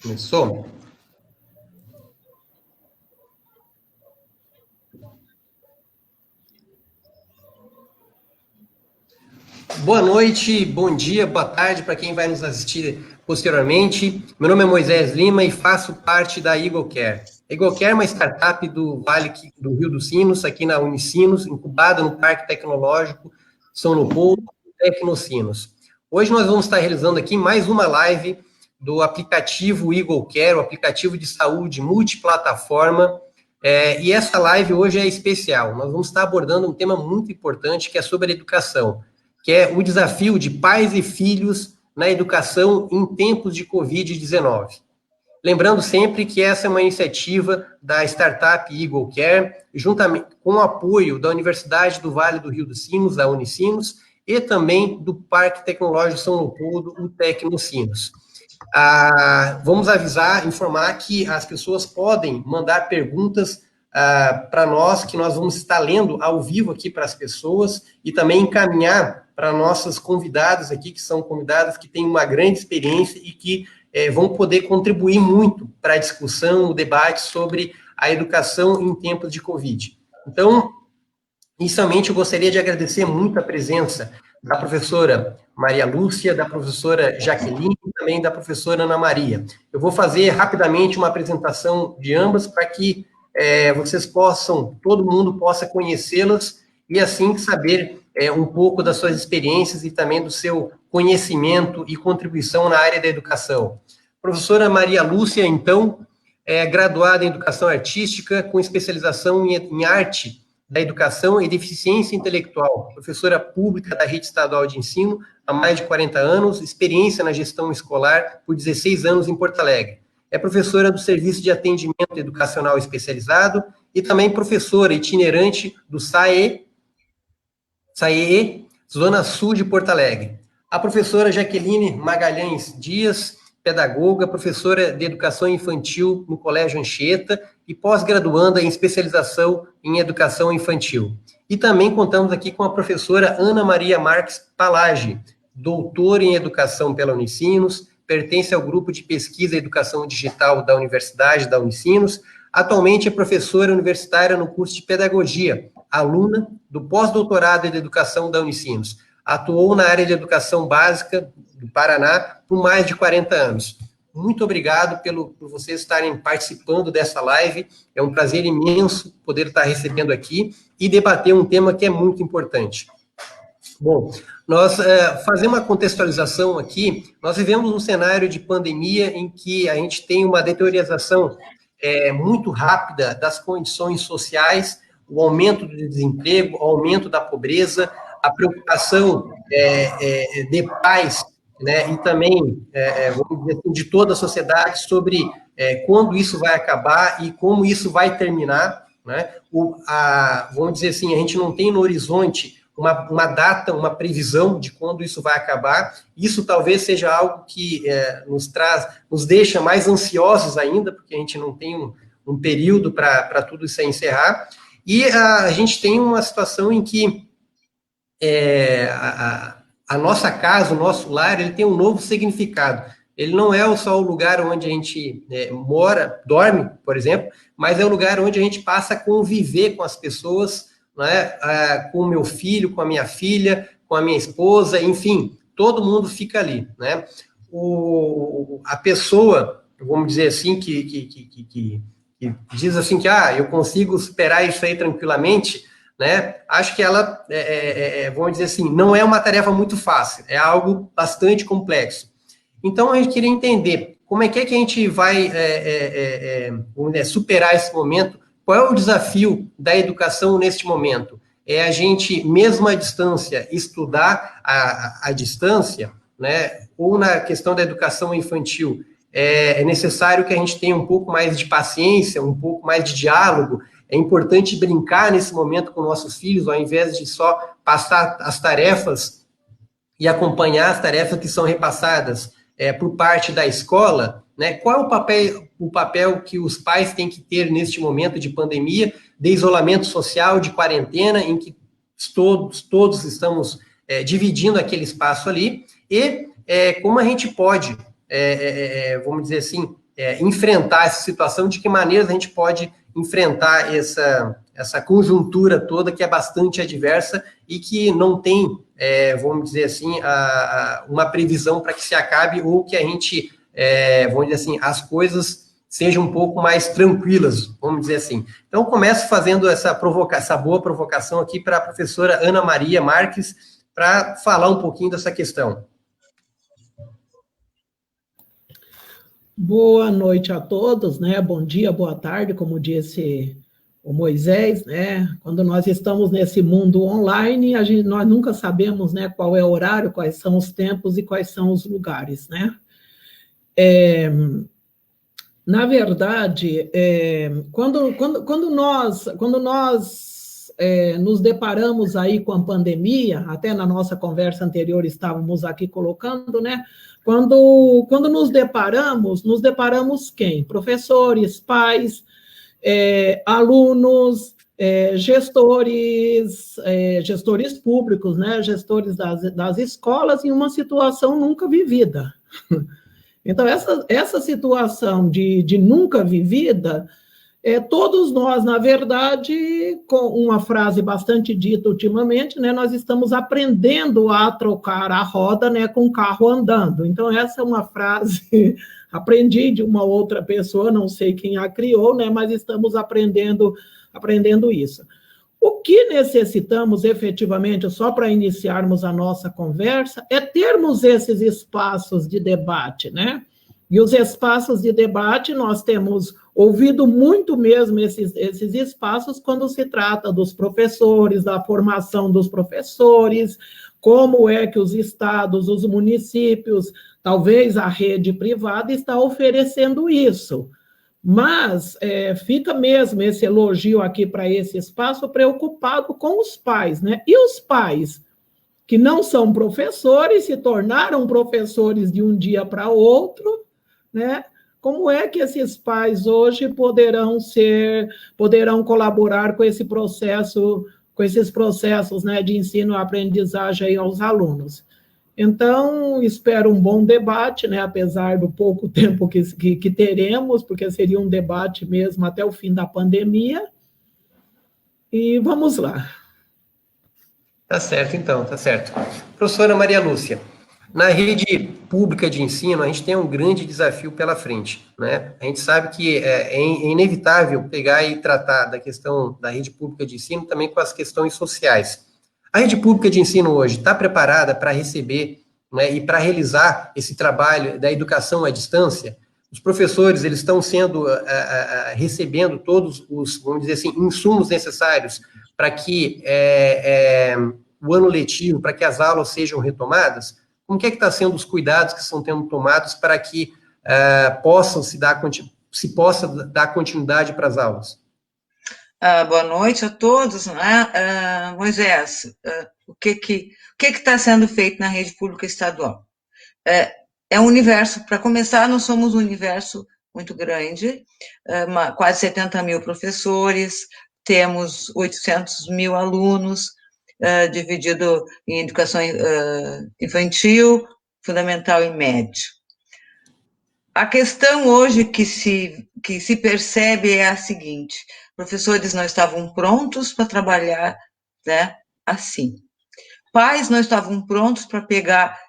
Começou? Boa noite, bom dia, boa tarde para quem vai nos assistir posteriormente. Meu nome é Moisés Lima e faço parte da EagleCare. A EagleCare é uma startup do Vale do Rio dos Sinos, aqui na Unicinos, incubada no Parque Tecnológico São Leopoldo, Tecnocinos. Hoje nós vamos estar realizando aqui mais uma live do aplicativo EagleCare, o aplicativo de saúde multiplataforma. E essa live hoje é especial. Nós vamos estar abordando um tema muito importante que é sobre a educação, que é o desafio de pais e filhos na educação em tempos de Covid-19. Lembrando sempre que essa é uma iniciativa da startup EagleCare, juntamente com o apoio da Universidade do Vale do Rio dos Sinos, da Unicinos, e também do Parque Tecnológico São Leopoldo, o Tecnocinos. Vamos informar que as pessoas podem mandar perguntas para nós, que nós vamos estar lendo ao vivo aqui para as pessoas, e também encaminhar para nossas convidadas aqui, que são convidadas que têm uma grande experiência e que vão poder contribuir muito para a discussão, o debate sobre a educação em tempos de Covid. Então, inicialmente, eu gostaria de agradecer muito a presença da professora Maria Lúcia, da professora Jaqueline e também da professora Ana Maria. Eu vou fazer rapidamente uma apresentação de ambas para que todo mundo possa conhecê-las e assim saber um pouco das suas experiências e também do seu conhecimento e contribuição na área da educação. Professora Maria Lúcia, então, é graduada em Educação Artística, com especialização em Arte da Educação e Deficiência Intelectual, professora pública da Rede Estadual de Ensino há mais de 40 anos, experiência na gestão escolar por 16 anos em Porto Alegre. É professora do Serviço de Atendimento Educacional Especializado e também professora itinerante do SAE, Zona Sul de Porto Alegre. A professora Jaqueline Magalhães Dias, pedagoga, professora de Educação Infantil no Colégio Anchieta e pós-graduanda em especialização em Educação Infantil. E também contamos aqui com a professora Ana Maria Marques Palage, doutora em Educação pela Unicinos, pertence ao grupo de pesquisa e educação digital da Universidade da Unicinos, atualmente é professora universitária no curso de Pedagogia, aluna do pós-doutorado em Educação da Unicinos. Atuou na área de Educação Básica do Paraná por mais de 40 anos. Muito obrigado por vocês estarem participando dessa live. É um prazer imenso poder estar recebendo aqui e debater um tema que é muito importante. Bom, nós fazer uma contextualização aqui, nós vivemos um cenário de pandemia em que a gente tem uma deterioração muito rápida das condições sociais, o aumento do desemprego, o aumento da pobreza, a preocupação de pais, né, e também, vamos dizer assim, de toda a sociedade sobre quando isso vai acabar e como isso vai terminar, né? Vamos dizer assim, a gente não tem no horizonte uma data, uma previsão de quando isso vai acabar. Isso talvez seja algo que nos deixa mais ansiosos ainda, porque a gente não tem um período para tudo isso encerrar. E a gente tem uma situação em que a nossa casa, o nosso lar, ele tem um novo significado. Ele não é só o lugar onde a gente mora, dorme, por exemplo, mas é o lugar onde a gente passa a conviver com as pessoas, né, com o meu filho, com a minha filha, com a minha esposa, enfim, todo mundo fica ali, né? A pessoa, vamos dizer assim, que diz assim que eu consigo superar isso aí tranquilamente, né? Acho que ela, vamos dizer assim, não é uma tarefa muito fácil, é algo bastante complexo. Então, a gente queria entender como é que a gente vai superar esse momento. Qual é o desafio da educação neste momento? É a gente, mesmo à distância, estudar à distância, né? Ou na questão da educação infantil, é necessário que a gente tenha um pouco mais de paciência, um pouco mais de diálogo. É importante brincar nesse momento com nossos filhos, ao invés de só passar as tarefas e acompanhar as tarefas que são repassadas por parte da escola, né? Qual é o papel que os pais têm que ter neste momento de pandemia, de isolamento social, de quarentena, em que todos estamos dividindo aquele espaço ali, e como a gente pode, vamos dizer assim, enfrentar essa situação, de que maneiras a gente pode enfrentar essa conjuntura toda que é bastante adversa e que não tem, vamos dizer assim, uma previsão para que se acabe ou que a gente, vamos dizer assim, as coisas sejam um pouco mais tranquilas, vamos dizer assim. Então, começo fazendo essa boa provocação aqui para a professora Ana Maria Marques, para falar um pouquinho dessa questão. Boa noite a todos, né? Bom dia, boa tarde, como disse o Moisés, né? Quando nós estamos nesse mundo online, nós nunca sabemos, né, qual é o horário, quais são os tempos e quais são os lugares, né? Na verdade, quando nós nos deparamos aí com a pandemia, até na nossa conversa anterior estávamos aqui colocando, né? Quando nos deparamos quem? Professores, pais, alunos, gestores públicos, né? Gestores das escolas, em uma situação nunca vivida. Então, essa situação de nunca vivida, todos nós, na verdade, com uma frase bastante dita ultimamente, né, nós estamos aprendendo a trocar a roda, né, com o carro andando. Então, essa é uma frase, aprendi de uma outra pessoa, não sei quem a criou, né, mas estamos aprendendo isso. O que necessitamos efetivamente, só para iniciarmos a nossa conversa, é termos esses espaços de debate, né? E os espaços de debate, nós temos ouvido muito mesmo esses espaços quando se trata dos professores, da formação dos professores, como é que os estados, os municípios, talvez a rede privada está oferecendo isso. Mas fica mesmo esse elogio aqui para esse espaço preocupado com os pais, né? E os pais que não são professores, se tornaram professores de um dia para outro, né? Como é que esses pais hoje poderão colaborar com esse processo, com esses processos, né, de ensino e aprendizagem aí aos alunos? Então, espero um bom debate, né, apesar do pouco tempo que teremos, porque seria um debate mesmo até o fim da pandemia. E vamos lá. Tá certo, então, tá certo. Professora Maria Lúcia, na rede pública de ensino, a gente tem um grande desafio pela frente, né? A gente sabe que é inevitável pegar e tratar da questão da rede pública de ensino também com as questões sociais. A rede pública de ensino hoje está preparada para receber, né, e para realizar esse trabalho da educação à distância? Os professores, eles estão recebendo todos os, vamos dizer assim, insumos necessários para que o ano letivo, para que as aulas sejam retomadas? Como que está sendo os cuidados que estão sendo tomados para que se possa dar continuidade para as aulas? Boa noite a todos, né? Moisés, o que está sendo feito na rede pública estadual? É um universo, para começar, nós somos um universo muito grande, quase 70 mil professores, temos 800 mil alunos, dividido em educação infantil, fundamental e médio. A questão hoje que se percebe é a seguinte: professores não estavam prontos para trabalhar, né, assim. Pais não estavam prontos para pegar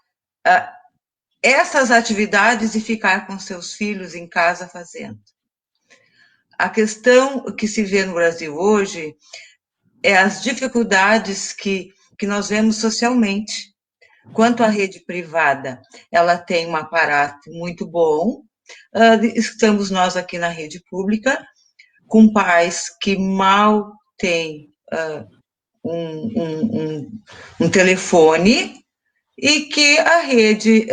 essas atividades e ficar com seus filhos em casa fazendo. A questão que se vê no Brasil hoje é as dificuldades que nós vemos socialmente. Quanto à rede privada, ela tem um aparato muito bom. Estamos nós aqui na rede pública, com pais que mal têm um telefone e que a rede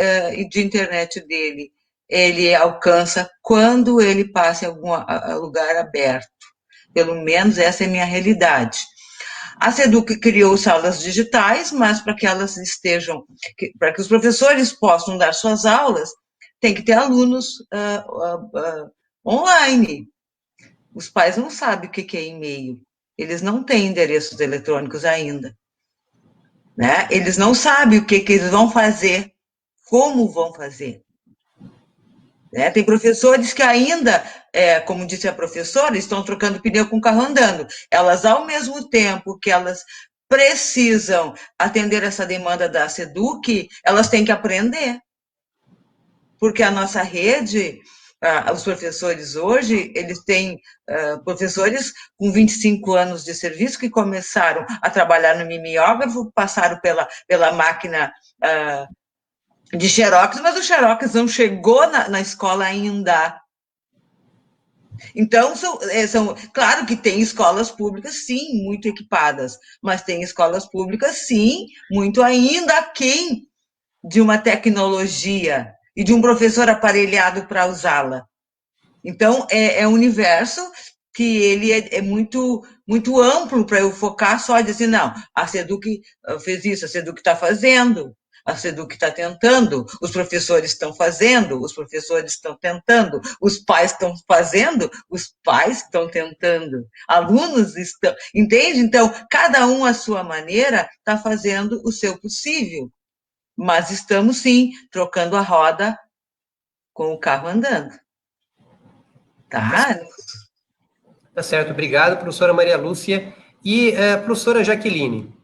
de internet dele, ele alcança quando ele passa em algum lugar aberto. Pelo menos essa é a minha realidade. A SEDUC criou salas digitais, mas para que elas estejam, para que os professores possam dar suas aulas, tem que ter alunos online. Os pais não sabem o que é e-mail, eles não têm endereços eletrônicos ainda, né? Eles não sabem o que eles vão fazer, como vão fazer. né? Tem professores que ainda, como disse a professora, estão trocando pneu com o carro andando. Elas, ao mesmo tempo que elas precisam atender essa demanda da SEDUC, elas têm que aprender. Porque a nossa rede, os professores hoje, eles têm professores com 25 anos de serviço que começaram a trabalhar no mimeógrafo, passaram pela máquina de xerox, mas o xerox não chegou na escola ainda. Então, claro que tem escolas públicas, sim, muito equipadas, mas tem escolas públicas, sim, muito ainda aquém de uma tecnologia e de um professor aparelhado para usá-la. Então, é um universo que ele é muito, muito amplo para eu focar só e dizer assim, não, a SEDUC fez isso, a SEDUC está fazendo, a SEDUC está tentando, os professores estão fazendo, os professores estão tentando, os pais estão fazendo, os pais estão tentando, alunos estão, entende? Então, cada um à sua maneira está fazendo o seu possível, mas estamos sim trocando a roda com o carro andando. Tá? Tá certo, obrigado, professora Maria Lúcia. E professora Jaqueline,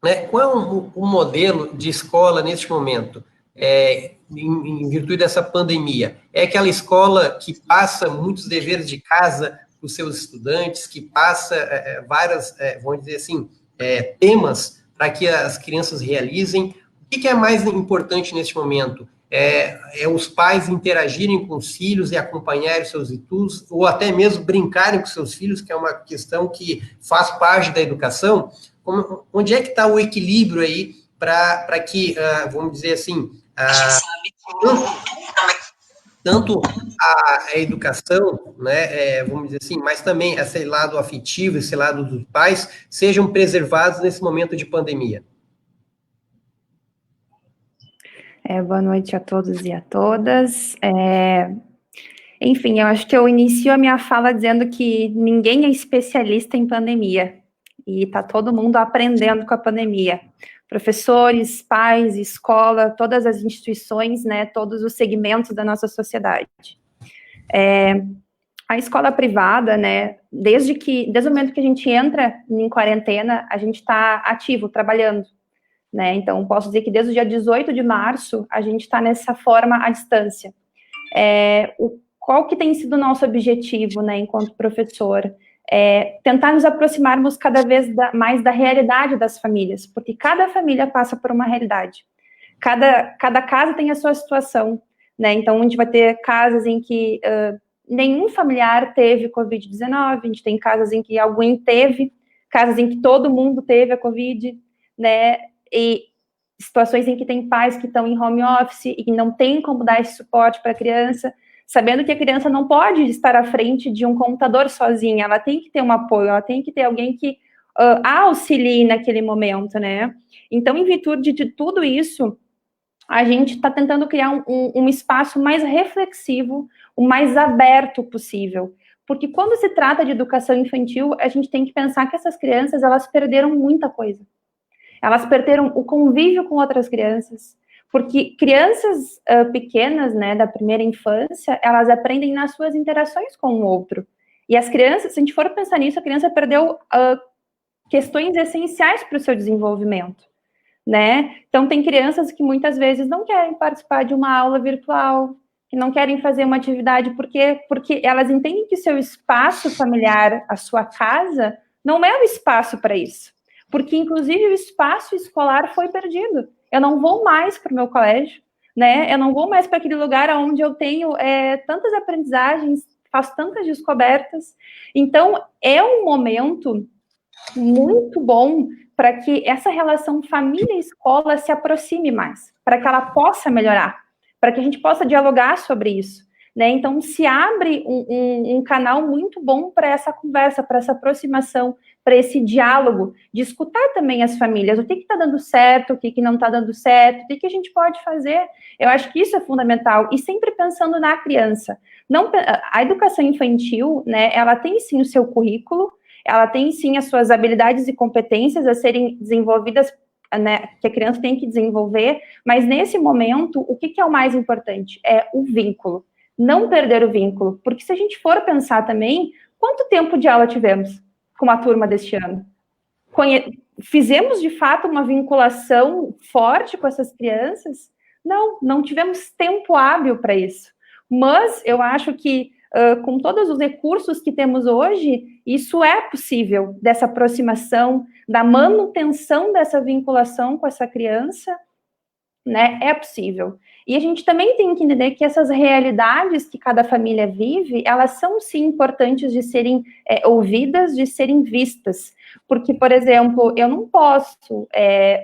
né, qual é o modelo de escola neste momento, em virtude dessa pandemia? É aquela escola que passa muitos deveres de casa para os seus estudantes, que passa várias, vamos dizer assim, temas para que as crianças realizem? O que é mais importante neste momento? Os pais interagirem com os filhos e acompanharem os seus estudos, ou até mesmo brincarem com seus filhos, que é uma questão que faz parte da educação. Onde é que está o equilíbrio aí para que, vamos dizer assim, tanto a educação, né, vamos dizer assim, mas também esse lado afetivo, esse lado dos pais, sejam preservados nesse momento de pandemia? Boa noite a todos e a todas. Enfim, eu acho que eu inicio a minha fala dizendo que ninguém é especialista em pandemia, e está todo mundo aprendendo com a pandemia. Professores, pais, escola, todas as instituições, né, todos os segmentos da nossa sociedade. A escola privada, né, desde o momento que a gente entra em quarentena, a gente está ativo, trabalhando. Né? Então, posso dizer que desde o dia 18 de março, a gente está nessa forma à distância. Qual que tem sido o nosso objetivo, né, enquanto professor? Tentar nos aproximarmos cada vez mais da realidade das famílias, porque cada família passa por uma realidade. Cada casa tem a sua situação, né? Então, a gente vai ter casas em que nenhum familiar teve Covid-19, a gente tem casas em que alguém teve, casas em que todo mundo teve a Covid, né? E situações em que tem pais que estão em home office e que não tem como dar esse suporte para a criança, sabendo que a criança não pode estar à frente de um computador sozinha, ela tem que ter um apoio, ela tem que ter alguém que a auxilie naquele momento, né? Então, em virtude de tudo isso, a gente está tentando criar um espaço mais reflexivo, o mais aberto possível, porque quando se trata de educação infantil, a gente tem que pensar que essas crianças, elas perderam muita coisa. Elas perderam o convívio com outras crianças, porque crianças pequenas, né, da primeira infância, elas aprendem nas suas interações com o outro. E as crianças, se a gente for pensar nisso, a criança perdeu questões essenciais para o seu desenvolvimento, né? Então, tem crianças que muitas vezes não querem participar de uma aula virtual, que não querem fazer uma atividade, porque elas entendem que seu espaço familiar, a sua casa, não é o espaço para isso. Porque, inclusive, o espaço escolar foi perdido. Eu não vou mais para o meu colégio, né? Eu não vou mais para aquele lugar onde eu tenho tantas aprendizagens, faço tantas descobertas. Então, é um momento muito bom para que essa relação família-escola se aproxime mais, para que ela possa melhorar, para que a gente possa dialogar sobre isso. Né? Então, se abre um canal muito bom para essa conversa, para essa aproximação, para esse diálogo, de escutar também as famílias, o que está dando certo, o que não está dando certo, o que a gente pode fazer. Eu acho que isso é fundamental, e sempre pensando na criança. A educação infantil, né, ela tem sim o seu currículo, ela tem sim as suas habilidades e competências a serem desenvolvidas, né, que a criança tem que desenvolver, mas nesse momento, o que é o mais importante? É o vínculo. não perder o vínculo, porque se a gente for pensar também, quanto tempo de aula tivemos com a turma deste ano? Fizemos, de fato, uma vinculação forte com essas crianças? Não tivemos tempo hábil para isso. Mas eu acho que, com todos os recursos que temos hoje, isso é possível, dessa aproximação, da manutenção dessa vinculação com essa criança, né? É possível. E a gente também tem que entender que essas realidades que cada família vive, elas são, sim, importantes de serem ouvidas, de serem vistas. Porque, por exemplo, eu não posso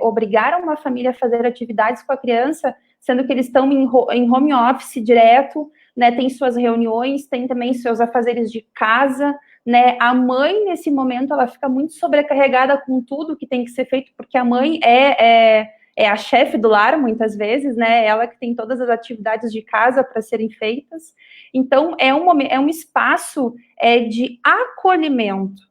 obrigar uma família a fazer atividades com a criança, sendo que eles estão em home office direto, né, tem suas reuniões, tem também seus afazeres de casa, né, a mãe, nesse momento, ela fica muito sobrecarregada com tudo que tem que ser feito, porque a mãe é a chefe do lar, muitas vezes, né, ela que tem todas as atividades de casa para serem feitas. Então, é um espaço de acolhimento.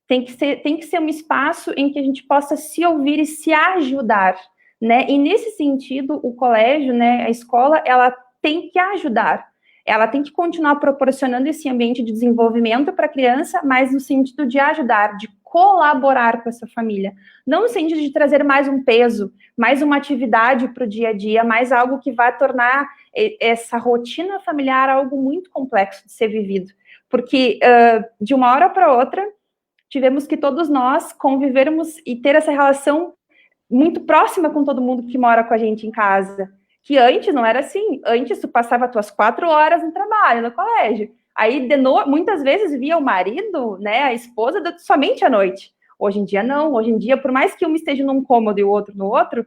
Tem que ser um espaço em que a gente possa se ouvir e se ajudar, né? E nesse sentido, o colégio, né, a escola, ela tem que ajudar. Ela tem que continuar proporcionando esse ambiente de desenvolvimento para a criança, mas no sentido de ajudar, de colaborar com essa família. Não no sentido de trazer mais um peso, mais uma atividade para o dia a dia, mais algo que vai tornar essa rotina familiar algo muito complexo de ser vivido. Porque de uma hora para outra, tivemos que todos nós convivermos e ter essa relação muito próxima com todo mundo que mora com a gente em casa. Que antes não era assim. Antes tu passava as tuas 4 horas no trabalho, no colégio. Aí, muitas vezes, via o marido, né, a esposa, somente à noite. Hoje em dia, não. Hoje em dia, por mais que um esteja num cômodo e o outro no outro,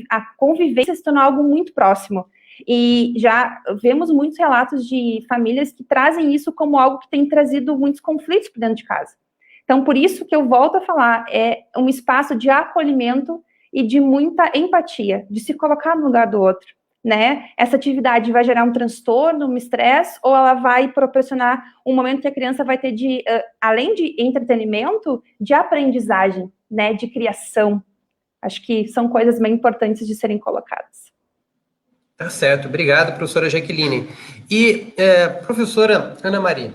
a convivência se tornou algo muito próximo. E já vemos muitos relatos de famílias que trazem isso como algo que tem trazido muitos conflitos para dentro de casa. Então, por isso que eu volto a falar, é um espaço de acolhimento e de muita empatia, de se colocar no lugar do outro, né? Essa atividade vai gerar um transtorno, um estresse, ou ela vai proporcionar um momento que a criança vai ter além de entretenimento, de aprendizagem, né? De criação. Acho que são coisas bem importantes de serem colocadas. Tá certo. Obrigado, professora Jaqueline. E, professora Ana Maria,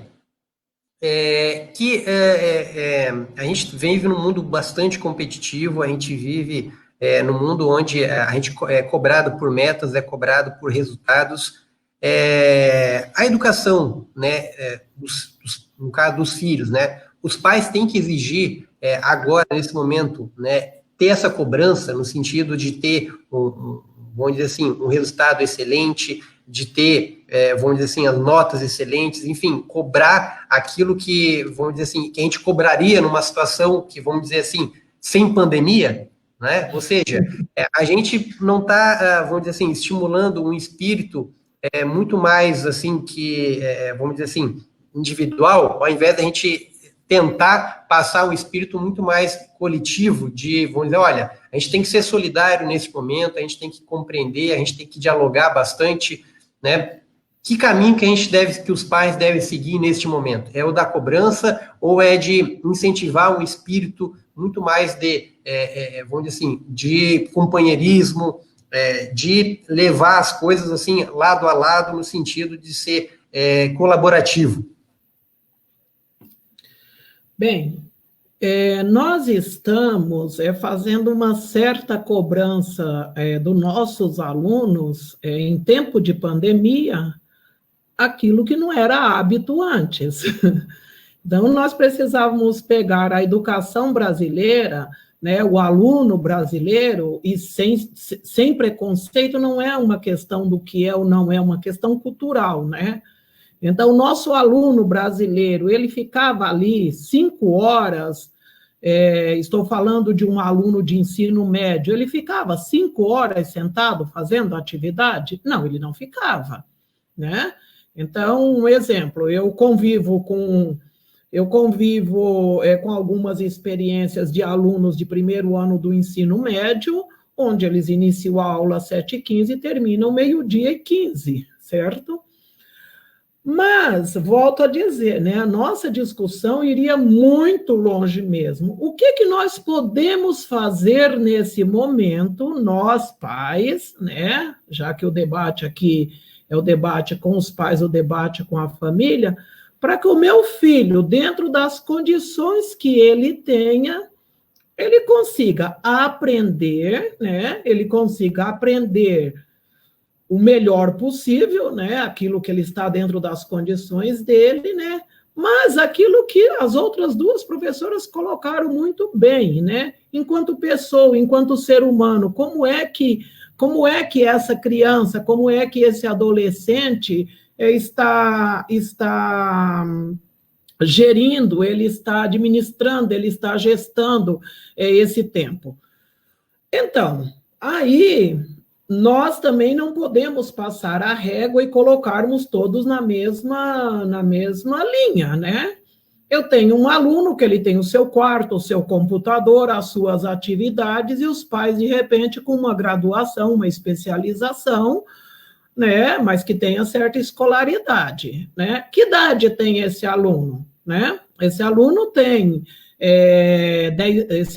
a gente vive num mundo bastante competitivo, a gente vive num mundo onde a gente é cobrado por metas, é cobrado por resultados. A educação, né, no caso dos filhos, né, os pais têm que exigir agora, nesse momento, né, ter essa cobrança no sentido de ter, vamos dizer assim, um resultado excelente, de ter, vamos dizer assim, as notas excelentes, enfim, cobrar aquilo que, vamos dizer assim, que a gente cobraria numa situação que, vamos dizer assim, sem pandemia, né? Ou seja, a gente não está, vamos dizer assim, estimulando um espírito muito mais, assim, que, vamos dizer assim, individual, ao invés da gente tentar passar um espírito muito mais coletivo de, vamos dizer, olha, a gente tem que ser solidário nesse momento, a gente tem que compreender, a gente tem que dialogar bastante, né? Que caminho que os pais devem seguir neste momento? É o da cobrança ou é de incentivar um espírito muito mais de, vamos dizer assim, de companheirismo, de levar as coisas assim, lado a lado, no sentido de ser colaborativo? Bem, nós estamos fazendo uma certa cobrança dos nossos alunos em tempo de pandemia, aquilo que não era hábito antes. Então, nós precisávamos pegar a educação brasileira, né, o aluno brasileiro, e sem preconceito, não é uma questão do que é ou não é, uma questão cultural, né? Então, o nosso aluno brasileiro, ele ficava ali 5 horas, estou falando de um aluno de ensino médio, ele ficava 5 horas sentado fazendo atividade? Não, ele não ficava, né? Então, um exemplo, eu convivo com algumas experiências de alunos de primeiro ano do ensino médio, onde eles iniciam a aula às 7h15 e terminam 12h15, certo? Mas, volto a dizer, né, a nossa discussão iria muito longe mesmo. O que nós podemos fazer nesse momento, nós pais, né, já que o debate aqui é o debate com os pais, o debate com a família, para que o meu filho, dentro das condições que ele tenha, ele consiga aprender, né? Ele consiga aprender o melhor possível, né? Aquilo que ele está dentro das condições dele, né? Mas aquilo que as outras duas professoras colocaram muito bem, né? Enquanto pessoa, enquanto ser humano, como é que essa criança, como é que esse adolescente está gerindo, ele está administrando, ele está gestando esse tempo. Então, aí nós também não podemos passar a régua e colocarmos todos na mesma linha, né? Eu tenho um aluno que ele tem o seu quarto, o seu computador, as suas atividades, e os pais, de repente, com uma graduação, uma especialização, né? Mas que tenha certa escolaridade, né? Que idade tem esse aluno, né? Esse aluno tem 10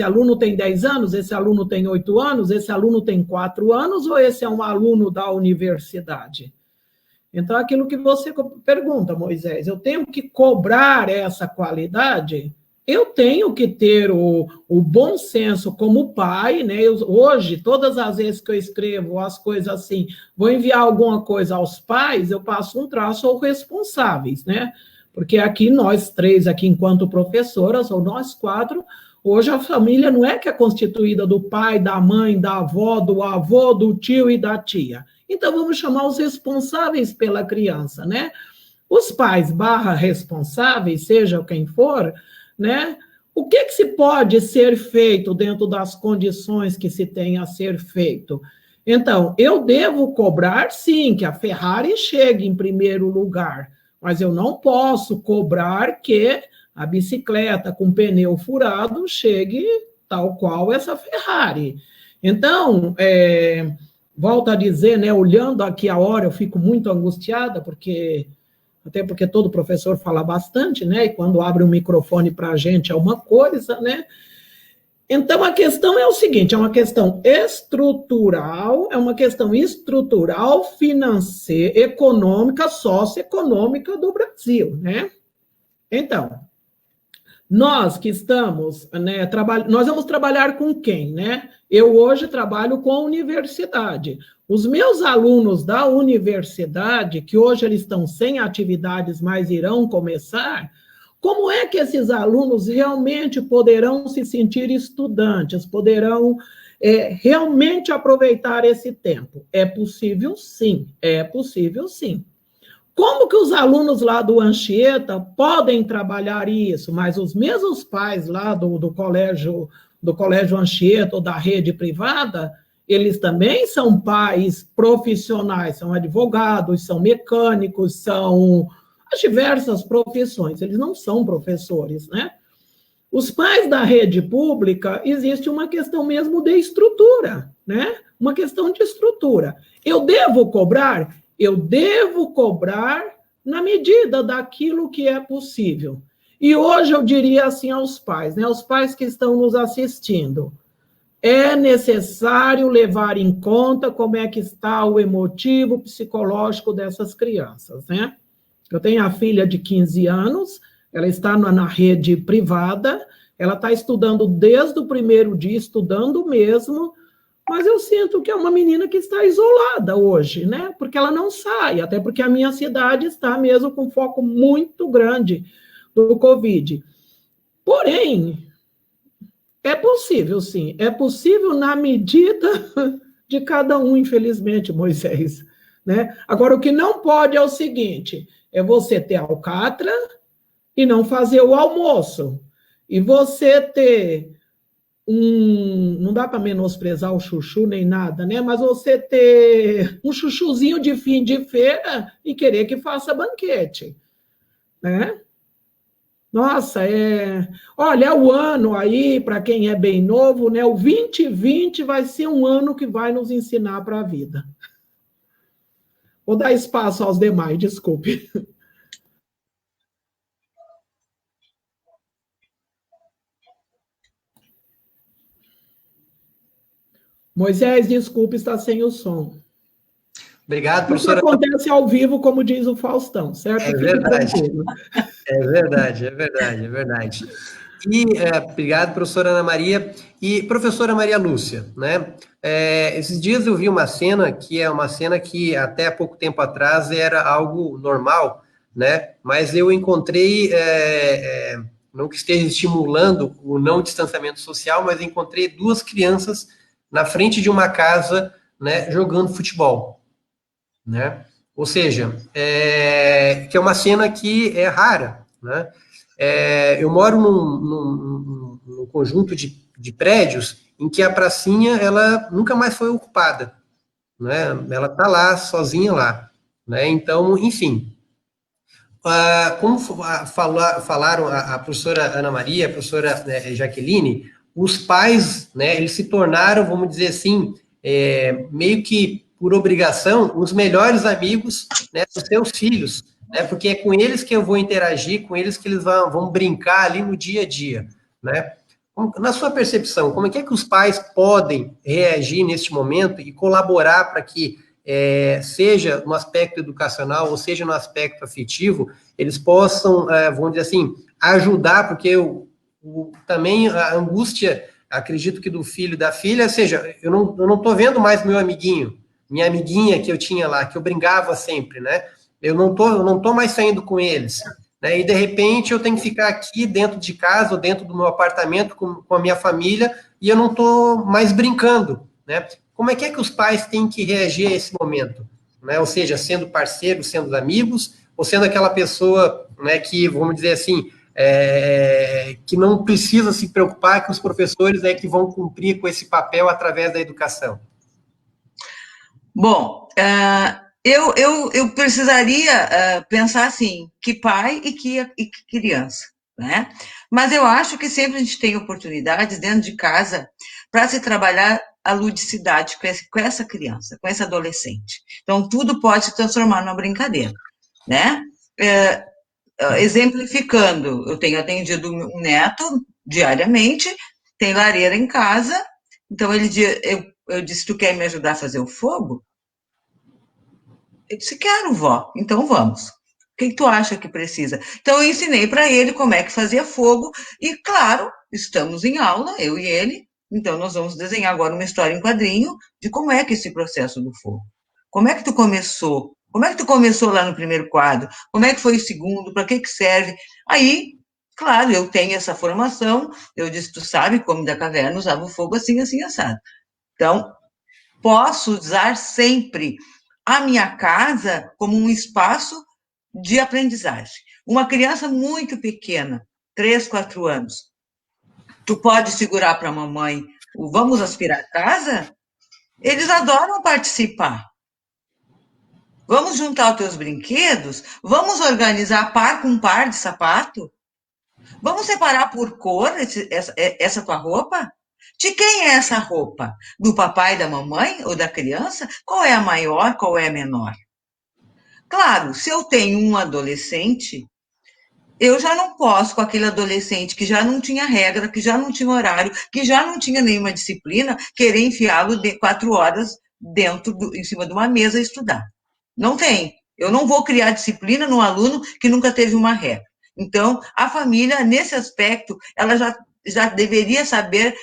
anos, esse aluno tem 8 anos, esse aluno tem 4 anos, ou esse é um aluno da universidade? Então, aquilo que você pergunta, Moisés, eu tenho que cobrar essa qualidade? Eu tenho que ter o bom senso como pai, né? Hoje, todas as vezes que eu escrevo as coisas assim, vou enviar alguma coisa aos pais, eu passo um traço aos responsáveis, né? Porque aqui, nós três, aqui enquanto professoras, ou nós quatro, hoje a família não é que é constituída do pai, da mãe, da avó, do avô, do tio e da tia. Então, vamos chamar os responsáveis pela criança, né? Os pais / responsáveis, seja quem for, né? O que se pode ser feito dentro das condições que se tem a ser feito? Então, eu devo cobrar, sim, que a Ferrari chegue em primeiro lugar, mas eu não posso cobrar que a bicicleta com pneu furado chegue tal qual essa Ferrari. Então, volto a dizer, né, olhando aqui a hora, eu fico muito angustiada, até porque todo professor fala bastante, né, e quando abre o microfone para a gente é uma coisa, né. Então, a questão é o seguinte, é uma questão estrutural, financeira, econômica, socioeconômica do Brasil, né. Então, nós que estamos, né, nós vamos trabalhar com quem, né? Eu hoje trabalho com a universidade. Os meus alunos da universidade, que hoje eles estão sem atividades, mas irão começar, como é que esses alunos realmente poderão se sentir estudantes, poderão realmente aproveitar esse tempo? É possível, sim. Como que os alunos lá do Anchieta podem trabalhar isso? Mas os mesmos pais lá do colégio Anchieta ou da rede privada, eles também são pais profissionais, são advogados, são mecânicos, são as diversas profissões, eles não são professores, né? Os pais da rede pública, existe uma questão mesmo de estrutura, né? Uma questão de estrutura. Eu devo cobrar na medida daquilo que é possível. E hoje eu diria assim aos pais, né, aos pais que estão nos assistindo, é necessário levar em conta como é que está o emotivo psicológico dessas crianças, né? Eu tenho a filha de 15 anos, ela está na rede privada, ela está estudando desde o primeiro dia, estudando mesmo, mas eu sinto que é uma menina que está isolada hoje, né? Porque ela não sai, até porque a minha cidade está mesmo com foco muito grande do Covid. Porém, é possível, sim. É possível na medida de cada um, infelizmente, Moisés, né? Agora, o que não pode é o seguinte, é você ter alcatra e não fazer o almoço. E você ter não dá para menosprezar o chuchu nem nada, né? Mas você ter um chuchuzinho de fim de feira e querer que faça banquete, né? Nossa, olha, o ano aí, para quem é bem novo, né? O 2020 vai ser um ano que vai nos ensinar para a vida. Vou dar espaço aos demais, desculpe. Moisés, desculpe, está sem o som. Obrigado, Isso professora. acontece ao vivo, como diz o Faustão, certo? É Fique verdade. tranquilo. É verdade, é verdade, é verdade. E obrigado, professora Ana Maria. E professora Maria Lúcia, né? Esses dias eu vi uma cena que é uma cena que até há pouco tempo atrás era algo normal, né? Mas eu encontrei, não que esteja estimulando o não distanciamento social, mas encontrei duas crianças na frente de uma casa, né, jogando futebol, né? Ou seja, que é uma cena que é rara, né? Eu moro num conjunto de prédios em que a pracinha ela nunca mais foi ocupada, né? Ela está lá sozinha lá, né? Então, enfim, como falaram a professora Ana Maria, a professora Jaqueline, os pais, né? Eles se tornaram, vamos dizer assim, meio que por obrigação, os melhores amigos, né, dos seus filhos, né? Porque é com eles que eu vou interagir, com eles que eles vão brincar ali no dia a dia, né? Na sua percepção, como é que os pais podem reagir neste momento e colaborar para que, seja no aspecto educacional ou seja no aspecto afetivo, eles possam, vamos dizer assim, ajudar, porque também a angústia, acredito que do filho e da filha, seja, eu não estou vendo mais meu amiguinho, minha amiguinha que eu tinha lá, que eu brincava sempre, né? Eu não tô mais saindo com eles, né? E de repente eu tenho que ficar aqui dentro de casa ou dentro do meu apartamento com a minha família e eu não tô mais brincando, né? Como é que os pais têm que reagir a esse momento, né? Ou seja, sendo parceiros, sendo amigos, ou sendo aquela pessoa, né, que, vamos dizer assim, que não precisa se preocupar, que os professores é que vão cumprir com esse papel através da educação? Bom, eu precisaria pensar assim, que pai e que criança, né? Mas eu acho que sempre a gente tem oportunidades dentro de casa para se trabalhar a ludicidade com essa criança, com esse adolescente. Então, tudo pode se transformar numa brincadeira, né? Exemplificando, eu tenho atendido um neto diariamente, tem lareira em casa, então eu disse, tu quer me ajudar a fazer o fogo? Eu disse, quero, vó, então vamos. O que tu acha que precisa? Então, eu ensinei para ele como é que fazia fogo, e claro, estamos em aula, eu e ele, então nós vamos desenhar agora uma história em quadrinho de como é que esse processo do fogo. Como é que tu começou? Como é que tu começou lá no primeiro quadro? Como é que foi o segundo? Para que serve? Aí, claro, eu tenho essa formação, eu disse, tu sabe como da caverna usava o fogo assim, assim, assado. Então, posso usar sempre a minha casa como um espaço de aprendizagem. Uma criança muito pequena, 3, 4 anos, tu pode segurar para a mamãe o vamos aspirar a casa? Eles adoram participar. Vamos juntar os teus brinquedos? Vamos organizar par com par de sapato? Vamos separar por cor essa tua roupa? De quem é essa roupa? Do papai, da mamãe ou da criança? Qual é a maior, qual é a menor? Claro, se eu tenho um adolescente, eu já não posso com aquele adolescente que já não tinha regra, que já não tinha horário, que já não tinha nenhuma disciplina, querer enfiá-lo de 4 horas em cima de uma mesa e estudar. Não tem. Eu não vou criar disciplina no aluno que nunca teve uma regra. Então, a família, nesse aspecto, ela já deveria saber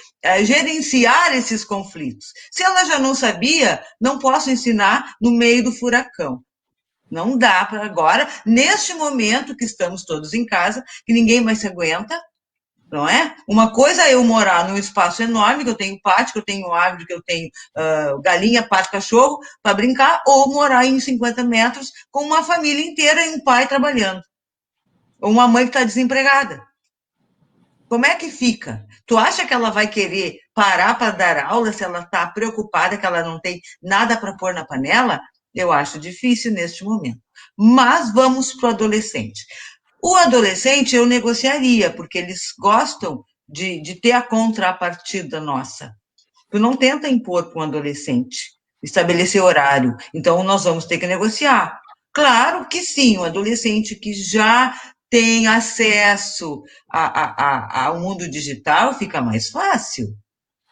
gerenciar esses conflitos. Se ela já não sabia, não posso ensinar no meio do furacão. Não dá para agora, neste momento que estamos todos em casa, que ninguém mais se aguenta, não é? Uma coisa é eu morar num espaço enorme, que eu tenho pátio, que eu tenho árvore, que eu tenho galinha, pato, cachorro, para brincar, ou morar em 50 metros com uma família inteira e um pai trabalhando. Ou uma mãe que está desempregada. Como é que fica? Tu acha que ela vai querer parar para dar aula se ela está preocupada que ela não tem nada para pôr na panela? Eu acho difícil neste momento. Mas vamos para o adolescente. O adolescente eu negociaria, porque eles gostam de ter a contrapartida nossa. Tu não tenta impor para um adolescente, estabelecer horário. Então, nós vamos ter que negociar. Claro que sim, o adolescente que já tem acesso ao mundo digital fica mais fácil.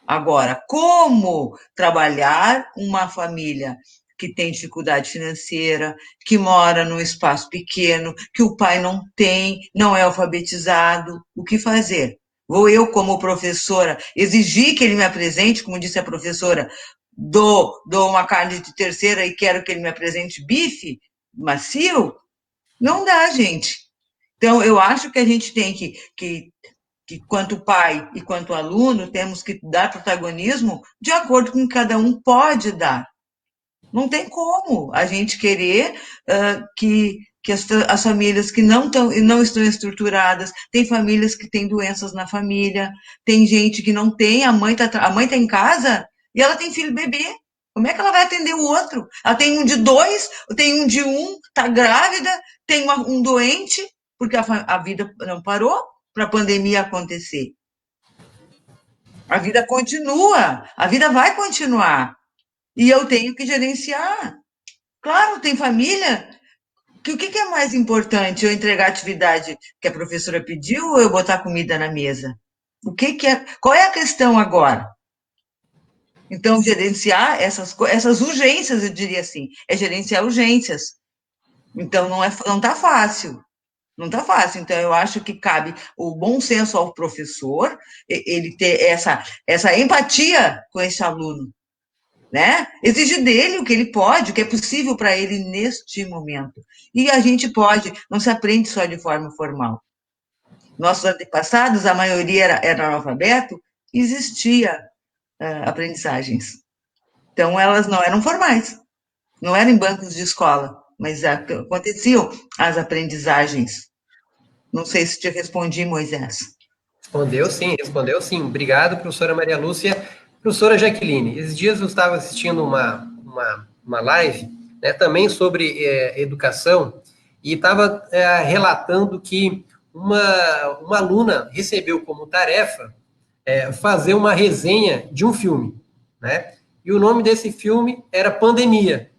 Agora, como trabalhar uma família que tem dificuldade financeira, que mora num espaço pequeno, que o pai não tem, não é alfabetizado. O que fazer? Vou eu, como professora, exigir que ele me apresente, como disse a professora, dou uma carne de terceira e quero que ele me apresente bife macio? Não dá, gente. Então, eu acho que a gente tem que quanto pai e quanto aluno, temos que dar protagonismo de acordo com o que cada um pode dar. Não tem como a gente querer que as famílias que não estão estruturadas, tem famílias que têm doenças na família, tem gente que não tem, a mãe tá em casa e ela tem filho bebê. Como é que ela vai atender o outro? Ela tem um de 2, tem um de 1, tá grávida, tem um doente, porque a vida não parou para a pandemia acontecer. A vida continua, a vida vai continuar. E eu tenho que gerenciar. Claro, tem família que o que é mais importante? Eu entregar a atividade que a professora pediu ou eu botar comida na mesa? Qual é a questão agora? Então, gerenciar essas urgências, eu diria assim, é gerenciar urgências. Então, não está fácil. Não está fácil. Então, eu acho que cabe o bom senso ao professor, ele ter essa empatia com esse aluno, né? Exigir dele o que ele pode, o que é possível para ele neste momento. E a gente pode, não se aprende só de forma formal. Nossos antepassados, a maioria era analfabeto, existia aprendizagens. Então, elas não eram formais, não eram em bancos de escola, mas aconteciam as aprendizagens. Não sei se te respondi, Moisés. Respondeu sim. Obrigado, professora Maria Lúcia. Professora Jaqueline, esses dias eu estava assistindo uma live, né, também sobre educação, e estava relatando que uma aluna recebeu como tarefa fazer uma resenha de um filme, né? E o nome desse filme era Pandemia,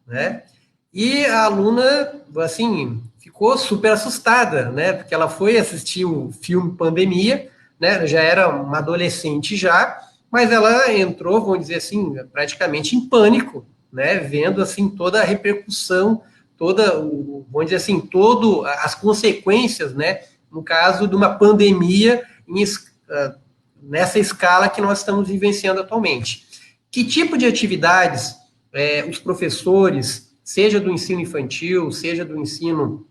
né? E a aluna, assim, ficou super assustada, né? Porque ela foi assistir o filme Pandemia, né? Ela já era uma adolescente já, mas ela entrou, vamos dizer assim, praticamente em pânico, né? Vendo, assim, toda a repercussão, vamos dizer assim, as consequências, né? No caso de uma pandemia nessa escala que nós estamos vivenciando atualmente. Que tipo de atividades os professores, seja do ensino infantil, seja do ensino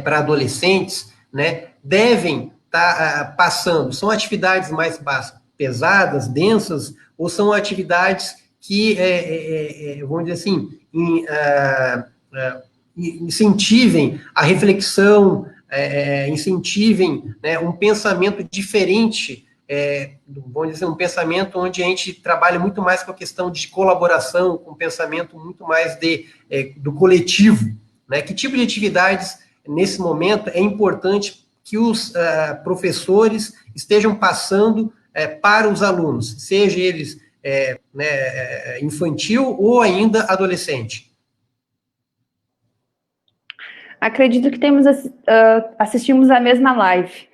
para adolescentes, né, devem estar passando? São atividades mais pesadas, densas, ou são atividades que, vamos dizer assim, incentivem a reflexão, incentivem, né, um pensamento diferente, vamos dizer, um pensamento onde a gente trabalha muito mais com a questão de colaboração, com um pensamento muito mais do coletivo, né? Que tipo de atividades, nesse momento, é importante que os professores estejam passando para os alunos, seja eles infantil ou ainda adolescente? Acredito que assistimos a mesma live.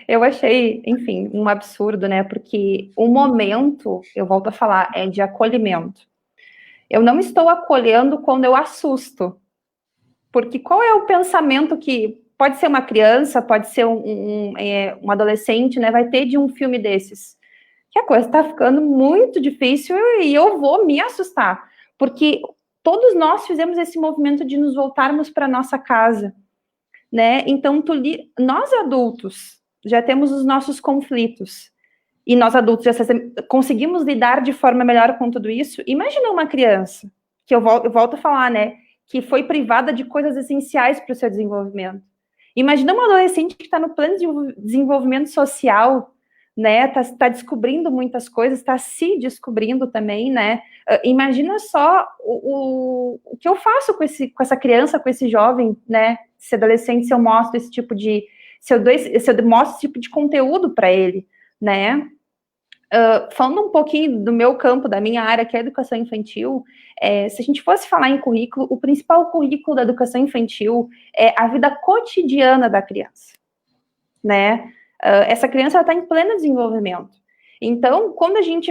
Eu achei, enfim, um absurdo, né? Porque o momento, eu volto a falar, é de acolhimento. Eu não estou acolhendo quando eu assusto. Porque qual é o pensamento que pode ser uma criança, pode ser um adolescente, né? Vai ter de um filme desses? Que a coisa está ficando muito difícil e eu vou me assustar. Porque todos nós fizemos esse movimento de nos voltarmos para nossa casa, né? Então, nós adultos já temos os nossos conflitos, e nós adultos já conseguimos lidar de forma melhor com tudo isso. Imagina uma criança, que eu volto a falar, né? Que foi privada de coisas essenciais para o seu desenvolvimento. Imagina uma adolescente que está no plano de desenvolvimento social, né, tá descobrindo muitas coisas, está se descobrindo também, né? Imagina só o que eu faço com essa criança, com esse jovem, né? Esse adolescente, se eu mostro esse tipo de, se eu mostro esse tipo de conteúdo para ele, né? Falando um pouquinho do meu campo, da minha área, que é a educação infantil, se a gente fosse falar em currículo, o principal currículo da educação infantil é a vida cotidiana da criança, né? Essa criança está em pleno desenvolvimento. Então, quando a gente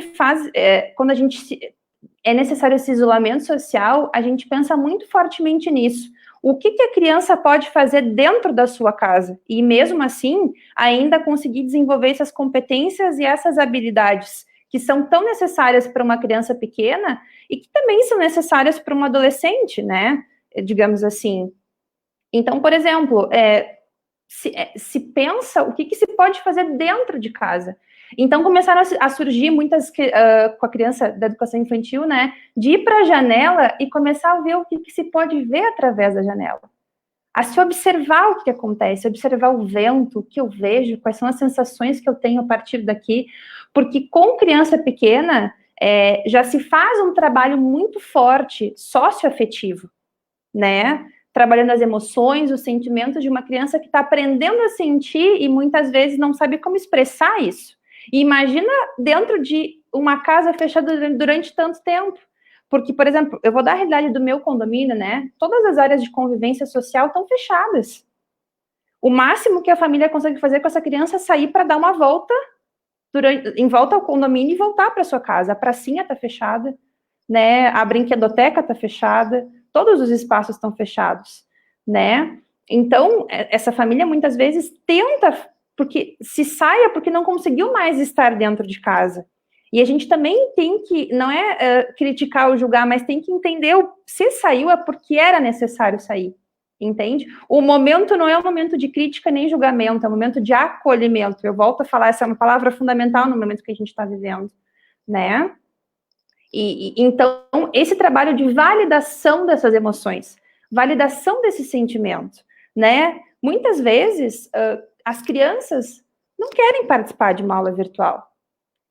é necessário esse isolamento social, a gente pensa muito fortemente nisso. O que a criança pode fazer dentro da sua casa? E mesmo assim, ainda conseguir desenvolver essas competências e essas habilidades que são tão necessárias para uma criança pequena e que também são necessárias para um adolescente, né? Digamos assim. Então, por exemplo, se pensa o que se pode fazer dentro de casa. Então, começaram a surgir muitas, com a criança da educação infantil, né, de ir para a janela e começar a ver o que se pode ver através da janela. A se observar o que acontece, observar o vento, o que eu vejo, quais são as sensações que eu tenho a partir daqui, porque com criança pequena, já se faz um trabalho muito forte, socioafetivo, né, trabalhando as emoções, os sentimentos de uma criança que está aprendendo a sentir e muitas vezes não sabe como expressar isso. E imagina dentro de uma casa fechada durante tanto tempo. Porque, por exemplo, eu vou dar a realidade do meu condomínio, né? Todas as áreas de convivência social estão fechadas. O máximo que a família consegue fazer com essa criança é sair para dar uma volta em volta ao condomínio e voltar para sua casa. A pracinha está fechada, né? A brinquedoteca está fechada, todos os espaços estão fechados, né? Então, essa família muitas vezes tenta porque se saia porque não conseguiu mais estar dentro de casa. E a gente também tem que, não criticar ou julgar, mas tem que entender se saiu é porque era necessário sair, entende? O momento não é um momento de crítica nem julgamento, é um momento de acolhimento. Eu volto a falar, essa é uma palavra fundamental no momento que a gente está vivendo, né? Então, esse trabalho de validação dessas emoções, validação desse sentimento, né? Muitas vezes, as crianças não querem participar de uma aula virtual.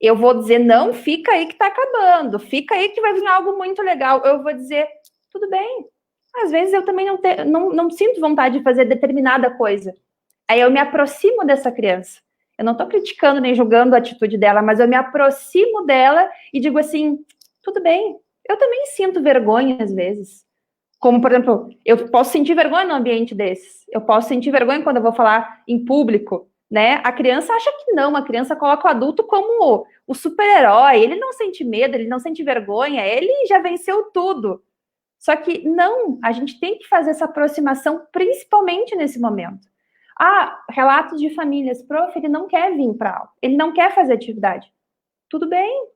Eu vou dizer, não, fica aí que está acabando, fica aí que vai vir algo muito legal. Eu vou dizer, tudo bem. Às vezes eu também não sinto vontade de fazer determinada coisa. Aí eu me aproximo dessa criança. Eu não estou criticando nem julgando a atitude dela, mas eu me aproximo dela e digo assim, tudo bem, eu também sinto vergonha às vezes. Como, por exemplo, eu posso sentir vergonha num ambiente desses. Eu posso sentir vergonha quando eu vou falar em público, né? A criança acha que não, a criança coloca o adulto como o super-herói, ele não sente medo, ele não sente vergonha, ele já venceu tudo. Só que não, a gente tem que fazer essa aproximação, principalmente nesse momento. Relatos de famílias, prof, ele não quer vir para aula, ele não quer fazer atividade. Tudo bem,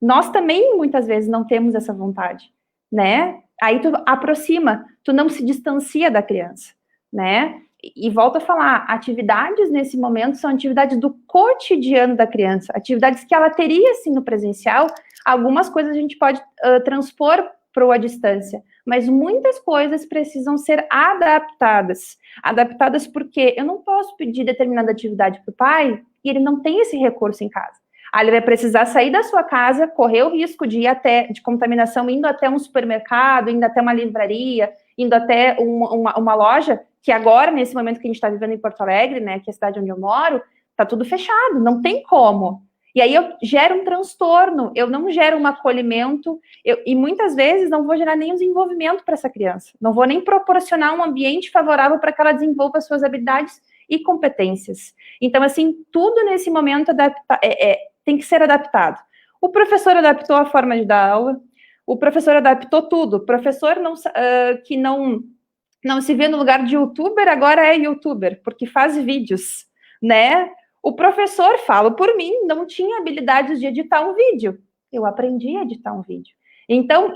nós também muitas vezes não temos essa vontade, né? Aí tu aproxima, tu não se distancia da criança, né? E volto a falar, atividades nesse momento são atividades do cotidiano da criança, atividades que ela teria, sim, no presencial. Algumas coisas a gente pode transpor para a distância, mas muitas coisas precisam ser adaptadas. Adaptadas porque eu não posso pedir determinada atividade para o pai e ele não tem esse recurso em casa. Ele vai precisar sair da sua casa, correr o risco de ir de contaminação, indo até um supermercado, indo até uma livraria, indo até uma loja, que agora, nesse momento que a gente está vivendo em Porto Alegre, né, que é a cidade onde eu moro, está tudo fechado, não tem como. E aí eu gero um transtorno, eu não gero um acolhimento, e muitas vezes não vou gerar nenhum desenvolvimento para essa criança, não vou nem proporcionar um ambiente favorável para que ela desenvolva suas habilidades e competências. Então, assim, tudo nesse momento tem que ser adaptado. O professor adaptou a forma de dar aula, o professor adaptou tudo, o professor que não se vê no lugar de youtuber, agora é youtuber, porque faz vídeos, né? O professor, falo por mim, não tinha habilidades de editar um vídeo. Eu aprendi a editar um vídeo. Então,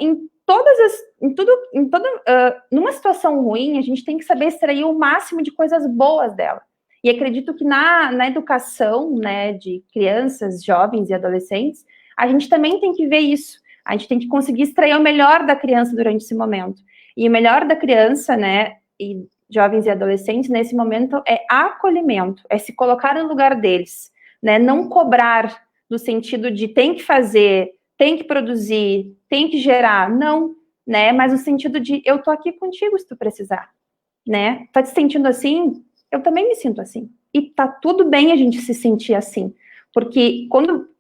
numa situação ruim, a gente tem que saber extrair o máximo de coisas boas dela. E acredito que na educação, né, de crianças, jovens e adolescentes, a gente também tem que ver isso. A gente tem que conseguir extrair o melhor da criança durante esse momento. E o melhor da criança, né, e jovens e adolescentes, nesse momento, é acolhimento, é se colocar no lugar deles, né, não cobrar no sentido de tem que fazer, tem que produzir, tem que gerar, não, né, mas no sentido de eu tô aqui contigo se tu precisar, né, tá te sentindo assim? Eu também me sinto assim, e tá tudo bem a gente se sentir assim, porque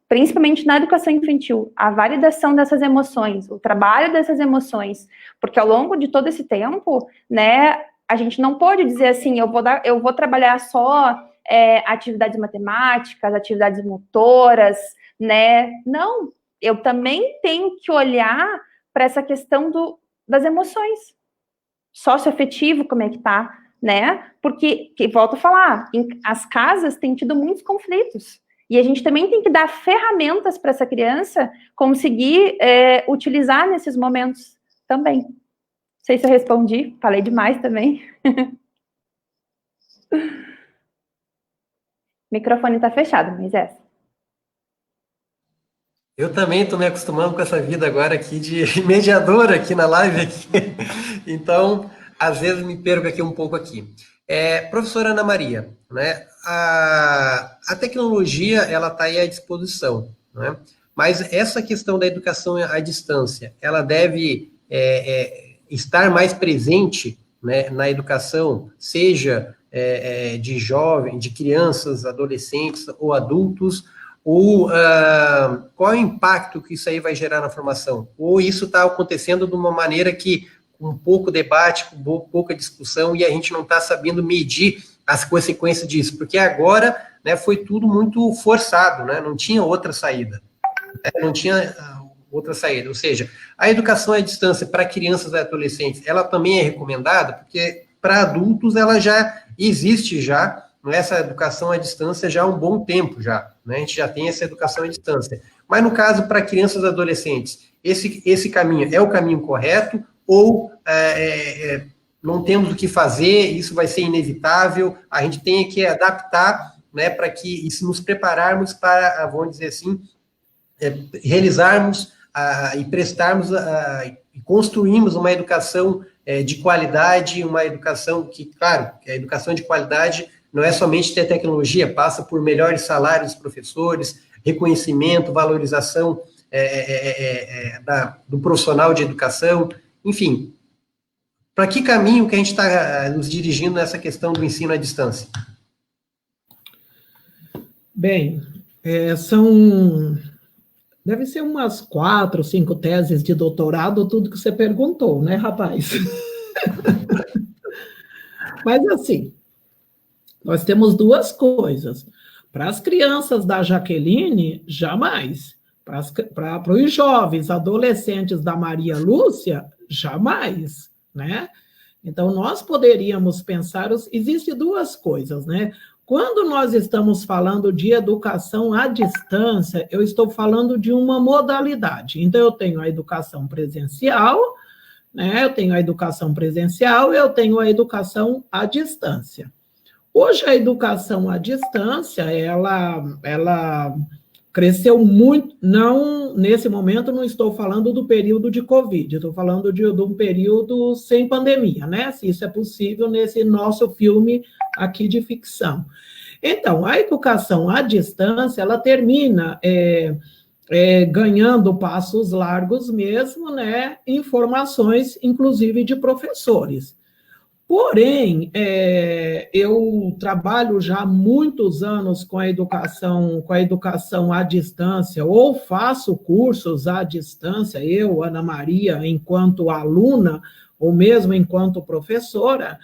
principalmente na educação infantil, a validação dessas emoções, o trabalho dessas emoções, porque ao longo de todo esse tempo, né, a gente não pode dizer assim, eu vou trabalhar só atividades matemáticas, atividades motoras, né? Não, eu também tenho que olhar para essa questão das emoções. Socioafetivo, como é que tá, né? Porque, volto a falar, as casas têm tido muitos conflitos. E a gente também tem que dar ferramentas para essa criança conseguir utilizar nesses momentos também. Não sei se eu respondi, falei demais também. O microfone está fechado, Moisés. Eu também estou me acostumando com essa vida agora aqui de mediador aqui na live. Aqui. Então, às vezes me perco aqui um pouco aqui. Professora Ana Maria, né, a tecnologia ela está aí à disposição, né, mas essa questão da educação à distância, ela deve estar mais presente, né, na educação, seja de jovens, de crianças, adolescentes ou adultos, ou qual é o impacto que isso aí vai gerar na formação? Ou isso está acontecendo de uma maneira que, com pouco debate, com pouca discussão, e a gente não está sabendo medir as consequências disso, porque agora, né, foi tudo muito forçado, né, não tinha outra saída, ou seja, a educação à distância para crianças e adolescentes, ela também é recomendada, porque para adultos ela já existe essa educação à distância já há um bom tempo já, né? A gente já tem essa educação à distância. Mas no caso para crianças e adolescentes, esse caminho é o caminho correto ou não temos o que fazer, isso vai ser inevitável, a gente tem que adaptar, né, para que isso nos prepararmos para, vamos dizer assim, realizarmos e prestarmos e construirmos uma educação de qualidade, uma educação que, claro, que a educação de qualidade não é somente ter tecnologia, passa por melhores salários dos professores, reconhecimento, valorização do profissional de educação, enfim. Para que caminho que a gente está nos dirigindo nessa questão do ensino à distância? Bem, deve ser umas 4, 5 teses de doutorado, tudo que você perguntou, né, rapaz? Mas, assim, nós temos duas coisas. Para as crianças da Jaqueline, jamais. Para os jovens, adolescentes da Maria Lúcia, jamais, né? Então, nós poderíamos pensar... Existem duas coisas, né? Quando nós estamos falando de educação à distância, eu estou falando de uma modalidade. Então, eu tenho a educação presencial, né? Eu tenho a educação presencial e eu tenho a educação à distância. Hoje, a educação à distância, ela cresceu muito, não, nesse momento, não estou falando do período de Covid, estou falando de um período sem pandemia, né? Se isso é possível nesse nosso filme aqui de ficção. Então, a educação à distância, ela termina ganhando passos largos mesmo, né? Informações, inclusive, de professores. Porém, eu trabalho já há muitos anos com a educação à distância, ou faço cursos à distância, eu, Ana Maria, enquanto aluna, ou mesmo enquanto professora.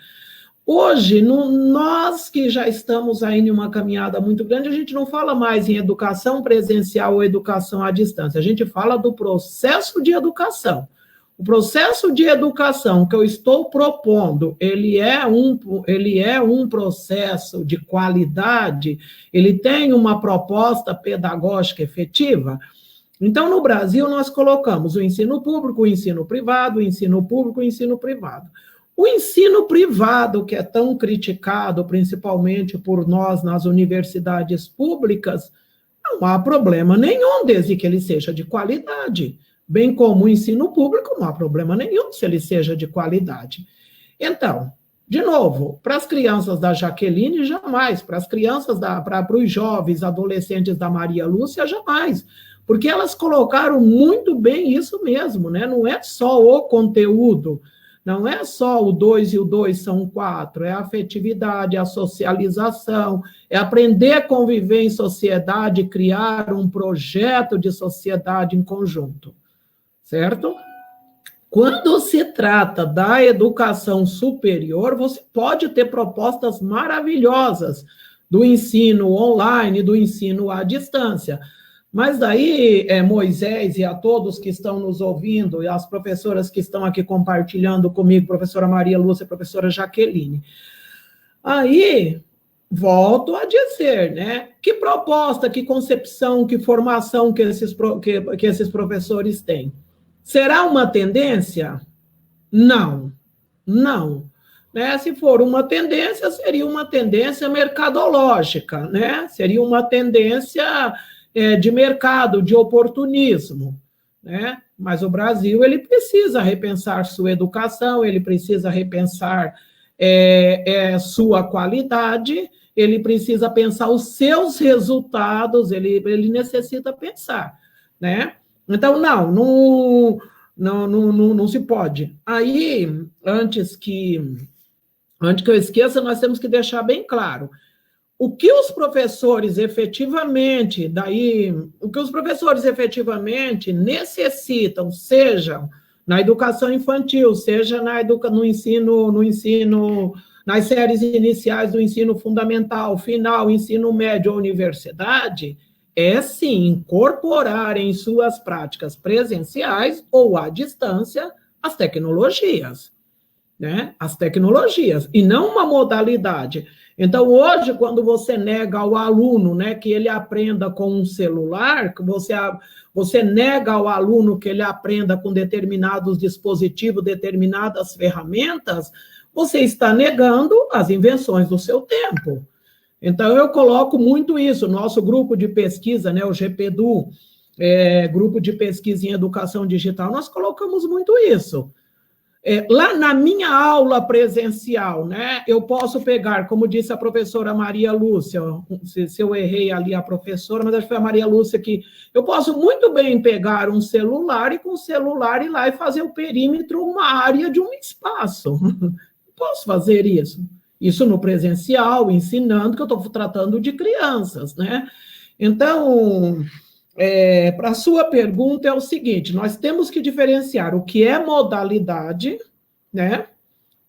Hoje, nós que já estamos aí em uma caminhada muito grande, a gente não fala mais em educação presencial ou educação à distância, a gente fala do processo de educação. O processo de educação que eu estou propondo, ele é um processo de qualidade, ele tem uma proposta pedagógica efetiva. Então, no Brasil, nós colocamos o ensino público, o ensino privado, o ensino público, o ensino privado. O ensino privado, que é tão criticado, principalmente por nós nas universidades públicas, não há problema nenhum, desde que ele seja de qualidade. Bem como o ensino público, não há problema nenhum se ele seja de qualidade. Então, de novo, para as crianças da Jaqueline, jamais. Para as crianças, para os jovens, adolescentes da Maria Lúcia, jamais. Porque elas colocaram muito bem isso mesmo, né? Não é só o conteúdo, não é só o 2 e o 2 são 4, é a afetividade, a socialização, é aprender a conviver em sociedade, criar um projeto de sociedade em conjunto. Certo? Quando se trata da educação superior, você pode ter propostas maravilhosas do ensino online, do ensino à distância, Mas daí, Moisés, e a todos que estão nos ouvindo, e as professoras que estão aqui compartilhando comigo, professora Maria Lúcia, professora Jaqueline, aí, volto a dizer, né? Que proposta, que concepção, que formação que esses professores têm? Será uma tendência? Não, não. Né? Se for uma tendência, seria uma tendência mercadológica, né? Seria uma tendência de mercado, de oportunismo, né? Mas o Brasil, ele precisa repensar sua educação, ele precisa repensar sua qualidade, ele precisa pensar os seus resultados, ele necessita pensar, né? Então, não se pode. Aí, antes que eu esqueça, nós temos que deixar bem claro, o que os professores efetivamente necessitam, seja na educação infantil, seja no ensino, nas séries iniciais do ensino fundamental, final, ensino médio ou universidade, é sim incorporar em suas práticas presenciais ou à distância as tecnologias, né? As tecnologias, e não uma modalidade. Então, hoje, quando você nega ao aluno, né, que ele aprenda com um celular, que você nega ao aluno que ele aprenda com determinados dispositivos, determinadas ferramentas, você está negando as invenções do seu tempo. Então, eu coloco muito isso. Nosso grupo de pesquisa, né, o GPEDU, Grupo de Pesquisa em Educação Digital, nós colocamos muito isso. Lá na minha aula presencial, né, eu posso pegar, como disse a professora Maria Lúcia, se eu errei ali a professora, mas acho que foi a Maria Lúcia que eu posso muito bem pegar um celular e com o celular ir lá e fazer o perímetro, uma área de um espaço. Posso fazer isso. Isso no presencial, ensinando, que eu estou tratando de crianças, né? Então, para a sua pergunta é o seguinte, nós temos que diferenciar o que é modalidade, né?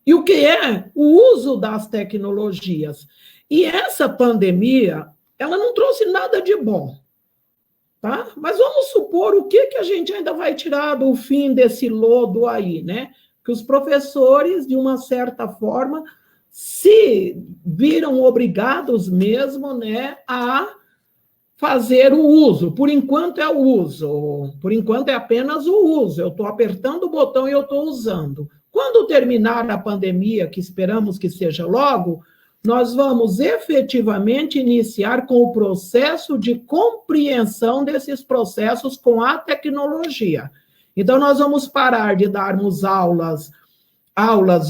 E o que é o uso das tecnologias. E essa pandemia, ela não trouxe nada de bom, tá? Mas vamos supor o que a gente ainda vai tirar do fim desse lodo aí, né? Que os professores, de uma certa forma, se viram obrigados mesmo, né, a fazer o uso. Por enquanto é o uso, por enquanto é apenas o uso. Eu estou apertando o botão e eu estou usando. Quando terminar a pandemia, que esperamos que seja logo, nós vamos efetivamente iniciar com o processo de compreensão desses processos com a tecnologia. Então, nós vamos parar de darmos aulas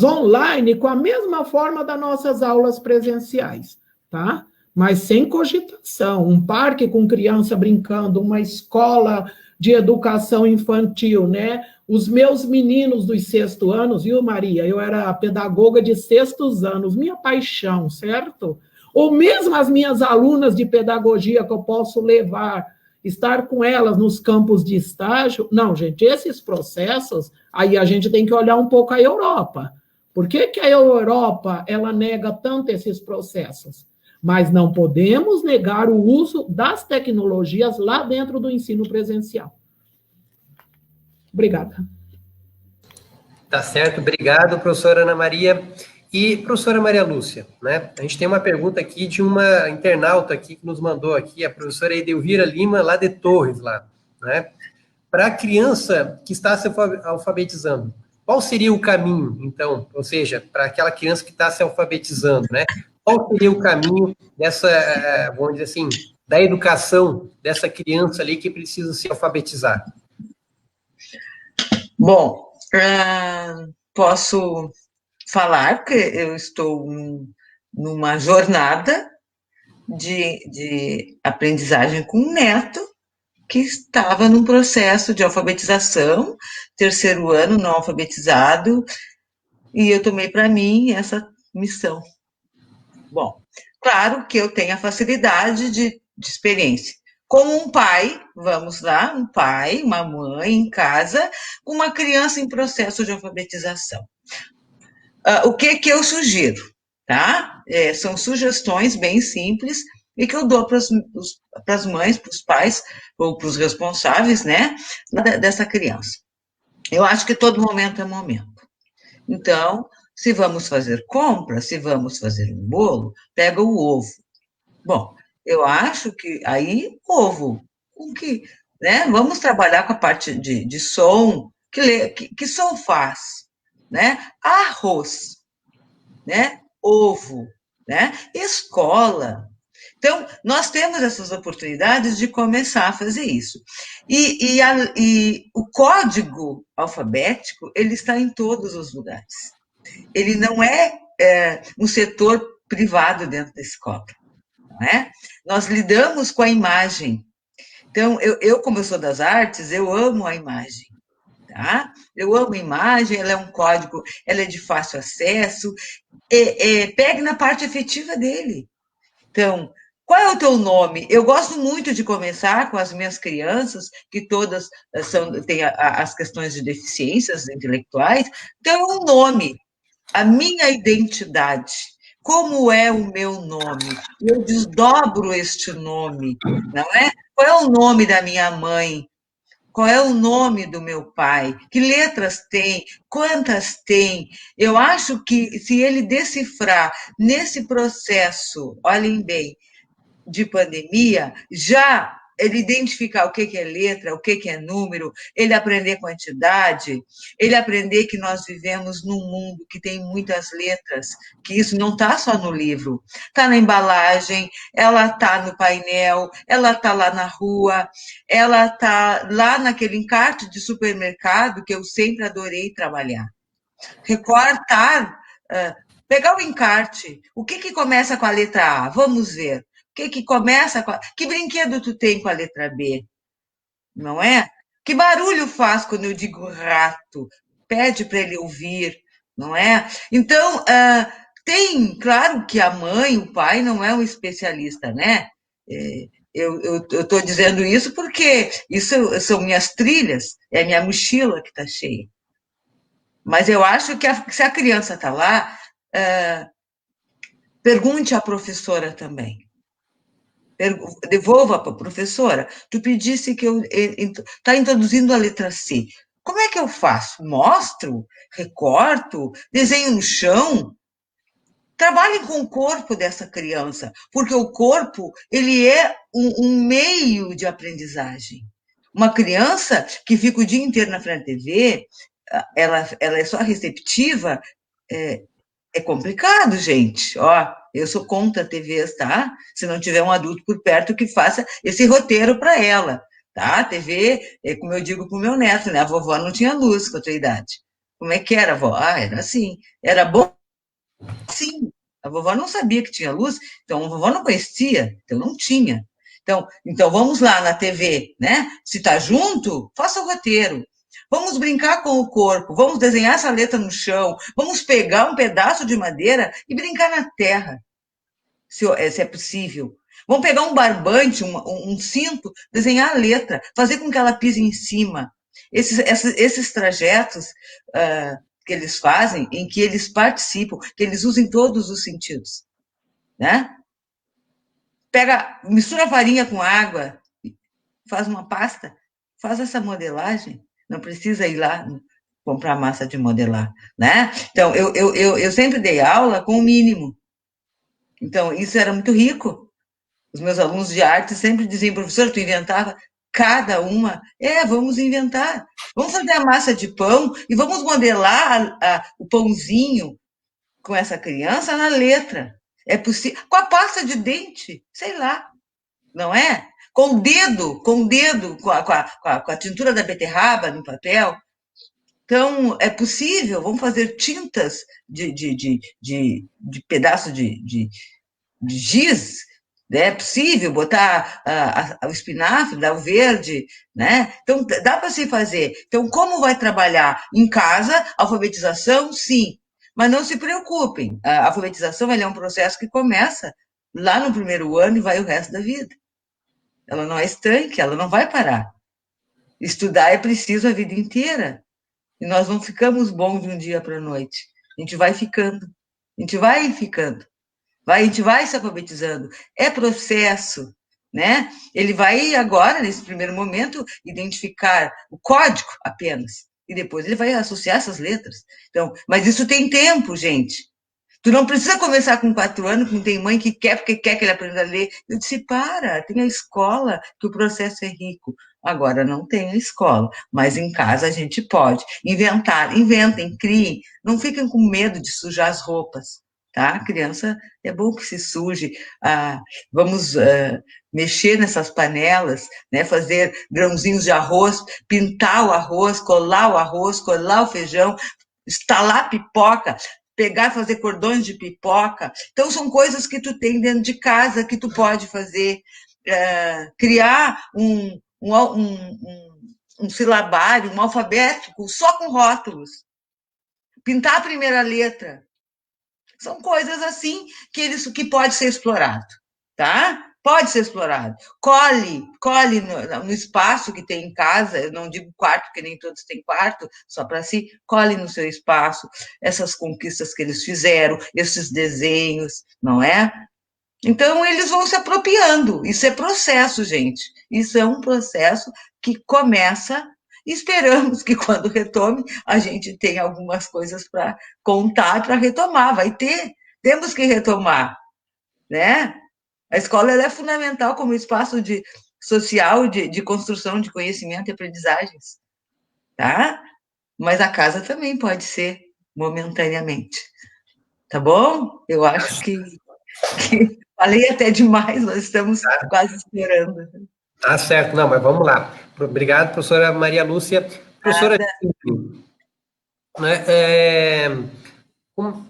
online com a mesma forma das nossas aulas presenciais, tá? Mas sem cogitação. Um parque com criança brincando, uma escola de educação infantil, né? Os meus meninos dos 6º anos, viu, Maria? Eu era pedagoga de 6º anos, minha paixão, certo? Ou mesmo as minhas alunas de pedagogia que eu posso levar, estar com elas nos campos de estágio. Não, gente, esses processos, aí a gente tem que olhar um pouco a Europa. Por que a Europa, ela nega tanto esses processos? Mas não podemos negar o uso das tecnologias lá dentro do ensino presencial. Obrigada. Tá certo, obrigado, professora Ana Maria. E, professora Maria Lúcia, né, a gente tem uma pergunta aqui de uma internauta aqui que nos mandou aqui, a professora Edelvira Lima, lá de Torres, lá, né? Para a criança que está se alfabetizando, qual seria o caminho, então, ou seja, para aquela criança que está se alfabetizando, né? Qual seria o caminho dessa, vamos dizer assim, da educação dessa criança ali que precisa se alfabetizar? Bom, posso falar que eu estou numa jornada de aprendizagem com um neto que estava num processo de alfabetização, 3º ano não alfabetizado, e eu tomei para mim essa missão. Bom, claro que eu tenho a facilidade de experiência. Como um pai, vamos lá, um pai, uma mãe em casa, com uma criança em processo de alfabetização. O que eu sugiro, tá? São sugestões bem simples, e que eu dou para as mães, para os pais, ou para os responsáveis, né, dessa criança. Eu acho que todo momento é momento. Então, se vamos fazer compra, se vamos fazer um bolo, pega o ovo. Bom, eu acho que aí, ovo, com que, né? Vamos trabalhar com a parte de som, que som faz, né? Arroz, né? Ovo, né? Escola. Então, nós temos essas oportunidades de começar a fazer isso. E o código alfabético, ele está em todos os lugares. Ele não é um setor privado dentro da escola. Não é? Nós lidamos com a imagem. Então, como eu sou das artes, eu amo a imagem. Tá? Eu amo a imagem, ela é um código, ela é de fácil acesso, pegue na parte efetiva dele. Então, qual é o teu nome? Eu gosto muito de começar com as minhas crianças, que todas têm as questões de deficiências intelectuais. Então, é um nome, a minha identidade. Como é o meu nome? Eu desdobro este nome, não é? Qual é o nome da minha mãe? Qual é o nome do meu pai? Que letras tem? Quantas tem? Eu acho que se ele decifrar nesse processo, olhem bem, de pandemia, já ele identificar o que é letra, o que é número, ele aprender quantidade, ele aprender que nós vivemos num mundo que tem muitas letras, que isso não está só no livro, está na embalagem, ela está no painel, ela está lá na rua, ela está lá naquele encarte de supermercado que eu sempre adorei trabalhar. Recortar, pegar o encarte, o que começa com a letra A? Vamos ver. Que começa com que brinquedo tu tem com a letra B? Não é? Que barulho faz quando eu digo rato? Pede para ele ouvir, não é? Então, tem, claro que a mãe, o pai não é um especialista, né? Eu estou dizendo isso porque isso são minhas trilhas, é a minha mochila que está cheia. Mas eu acho que se a criança está lá, pergunte à professora também. Devolva para a professora, tu pedisse que eu está introduzindo a letra C. Como é que eu faço? Mostro? Recorto? Desenho no chão? Trabalhem com o corpo dessa criança, porque o corpo ele é um meio de aprendizagem. Uma criança que fica o dia inteiro na frente da TV, ela é só receptiva, é complicado, gente. Ó, eu sou contra TVs, tá? Se não tiver um adulto por perto que faça esse roteiro para ela, tá? TV, como eu digo pro meu neto, né? A vovó não tinha luz com a tua idade. Como é que era, vó? Ah, era assim. Era bom? Sim. A vovó não sabia que tinha luz, então a vovó não conhecia, então não tinha. Então vamos lá na TV, né? Se tá junto, faça o roteiro. Vamos brincar com o corpo, vamos desenhar essa letra no chão, vamos pegar um pedaço de madeira e brincar na terra, se é possível. Vamos pegar um barbante, um cinto, desenhar a letra, fazer com que ela pise em cima. Esses trajetos que eles fazem, em que eles participam, que eles usem todos os sentidos, né? Mistura farinha com água, faz uma pasta, faz essa modelagem. Não precisa ir lá comprar massa de modelar, né? Então, eu sempre dei aula com o mínimo. Então, isso era muito rico. Os meus alunos de arte sempre diziam, professor, tu inventava cada uma. Vamos inventar. Vamos fazer a massa de pão e vamos modelar o pãozinho com essa criança na letra. É possível. Com a pasta de dente, sei lá, não é? Com o dedo, com a tintura da beterraba no papel. Então, é possível, vamos fazer tintas de pedaço de giz, né? É possível botar o espinafre, dar o verde, né? Então, dá para se fazer. Então, como vai trabalhar? Em casa, alfabetização, sim. Mas não se preocupem, a alfabetização é um processo que começa lá no primeiro ano e vai o resto da vida. Ela não é estanque, ela não vai parar. Estudar é preciso a vida inteira. E nós não ficamos bons de um dia para a noite. A gente vai ficando. A gente vai ficando. a gente vai se alfabetizando. É processo, né? Ele vai agora, nesse primeiro momento, identificar o código apenas. E depois ele vai associar essas letras. Então, mas isso tem tempo, gente. Tu não precisa começar com 4 anos, como tem mãe que quer, porque quer que ele aprenda a ler. Eu disse, tem a escola, que o processo é rico. Agora não tem a escola, mas em casa a gente pode inventar, inventem, criem, não fiquem com medo de sujar as roupas, tá? A criança, é bom que se suje, vamos mexer nessas panelas, né? Fazer grãozinhos de arroz, pintar o arroz, colar o feijão, estalar pipoca, pegar, fazer cordões de pipoca. Então, são coisas que tu tem dentro de casa, que tu pode fazer. Criar um silabário, um alfabeto, só com rótulos. Pintar a primeira letra. São coisas assim que pode ser explorado, tá? Pode ser explorado. Cole no espaço que tem em casa, eu não digo quarto, porque nem todos têm quarto, só para si, cole no seu espaço, essas conquistas que eles fizeram, esses desenhos, não é? Então, eles vão se apropriando. Isso é processo, gente. Isso é um processo que começa, esperamos que quando retome, a gente tenha algumas coisas para contar, para retomar. Temos que retomar, né? A escola ela é fundamental como espaço social de construção de conhecimento e aprendizagens, tá? Mas a casa também pode ser momentaneamente, tá bom? Eu acho que falei até demais, nós estamos quase esperando. Tá certo, não, mas vamos lá. Obrigado, professora Maria Lúcia. Professora, né,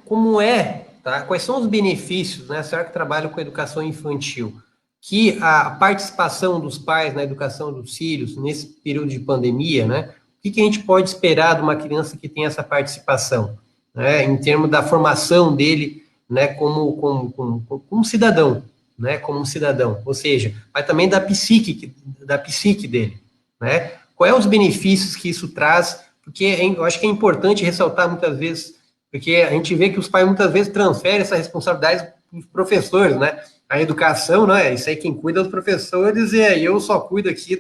como é, tá? Quais são os benefícios, né? A senhora que trabalha com educação infantil, que a participação dos pais na educação dos filhos nesse período de pandemia, né? O que a gente pode esperar de uma criança que tem essa participação, né? Em termos da formação dele, né? Como cidadão, né? Como um cidadão, ou seja, mas também da psique dele, né? Quais são os benefícios que isso traz? Porque eu acho que é importante ressaltar muitas vezes, porque a gente vê que os pais muitas vezes transferem essa responsabilidade para os professores, né? A educação, né? Isso aí quem cuida dos professores, e aí eu só cuido aqui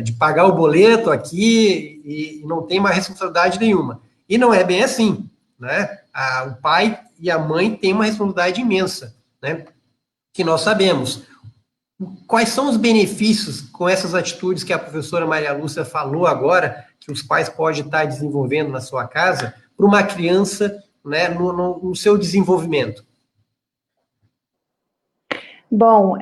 de pagar o boleto aqui e não tem mais responsabilidade nenhuma. E não é bem assim, né? O pai e a mãe têm uma responsabilidade imensa, né? Que nós sabemos. Quais são os benefícios com essas atitudes que a professora Maria Lúcia falou agora, que os pais podem estar desenvolvendo na sua casa, para uma criança, né, no seu desenvolvimento? Bom,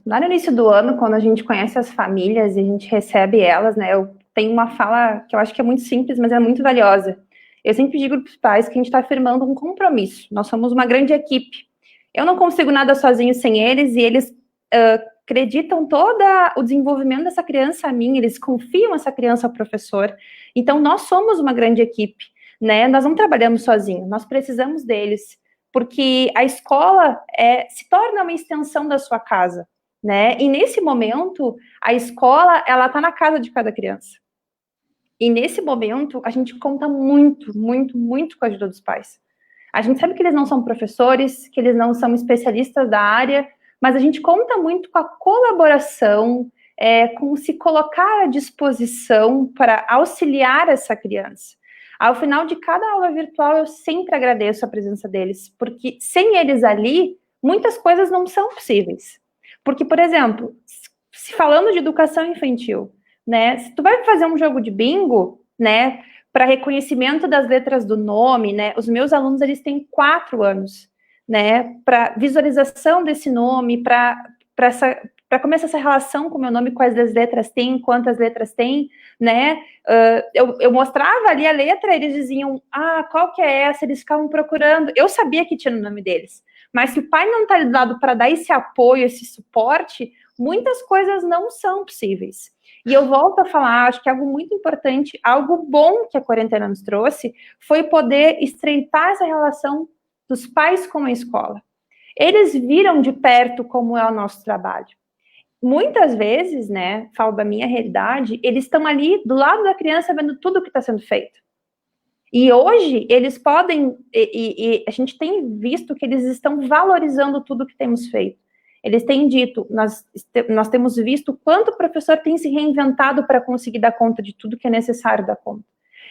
lá no início do ano, quando a gente conhece as famílias e a gente recebe elas, né, eu tenho uma fala que eu acho que é muito simples, mas é muito valiosa. Eu sempre digo para os pais que a gente está firmando um compromisso. Nós somos uma grande equipe. Eu não consigo nada sozinho sem eles, e eles acreditam todo o desenvolvimento dessa criança a mim, eles confiam essa criança ao professor. Então, nós somos uma grande equipe, né? Nós não trabalhamos sozinhos, nós precisamos deles, porque a escola se torna uma extensão da sua casa, né? E nesse momento, a escola, ela está na casa de cada criança. E nesse momento, a gente conta muito, muito, muito com a ajuda dos pais. A gente sabe que eles não são professores, que eles não são especialistas da área, mas a gente conta muito com a colaboração, com se colocar à disposição para auxiliar essa criança. Ao final de cada aula virtual, eu sempre agradeço a presença deles, porque sem eles ali, muitas coisas não são possíveis. Porque, por exemplo, se falando de educação infantil, né, se tu vai fazer um jogo de bingo, né, para reconhecimento das letras do nome, né, os meus alunos, eles têm 4 anos, né, para visualização desse nome, para começar essa relação com o meu nome, quais as letras tem, quantas letras tem, né, eu mostrava ali a letra, eles diziam, qual que é essa? Eles ficavam procurando, eu sabia que tinha no nome deles, mas se o pai não está ali do lado para dar esse apoio, esse suporte, muitas coisas não são possíveis. E eu volto a falar, acho que algo muito importante, algo bom que a quarentena nos trouxe, foi poder estreitar essa relação dos pais com a escola. Eles viram de perto como é o nosso trabalho. Muitas vezes, né, falo da minha realidade, eles estão ali do lado da criança vendo tudo o que está sendo feito. E hoje, eles podem, e a gente tem visto que eles estão valorizando tudo que temos feito. Eles têm dito, nós temos visto quanto o professor tem se reinventado para conseguir dar conta de tudo que é necessário dar conta.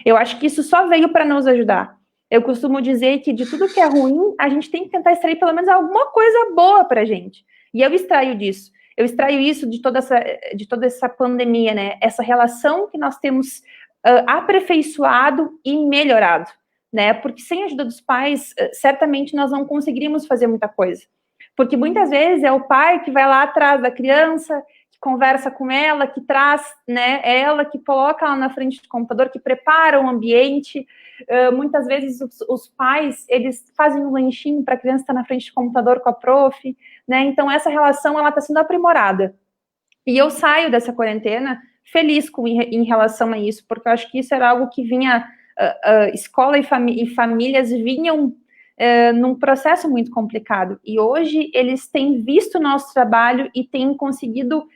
Eu acho que isso só veio para nos ajudar. Eu costumo dizer que de tudo que é ruim, a gente tem que tentar extrair pelo menos alguma coisa boa para a gente. E eu extraio disso. Eu extraio isso de toda essa pandemia, né? Essa relação que nós temos aperfeiçoado e melhorado, né? Porque sem a ajuda dos pais, certamente nós não conseguiríamos fazer muita coisa. Porque muitas vezes é o pai que vai lá atrás da criança, que conversa com ela, que traz, né, ela, que coloca ela na frente do computador, que prepara o ambiente. Muitas vezes os pais, eles fazem um lanchinho para a criança estar na frente do computador com a prof, né? Então essa relação, ela está sendo aprimorada. E eu saio dessa quarentena feliz em relação a isso, porque eu acho que isso era algo que vinha, escola e famílias vinham num processo muito complicado, e hoje eles têm visto o nosso trabalho e têm conseguido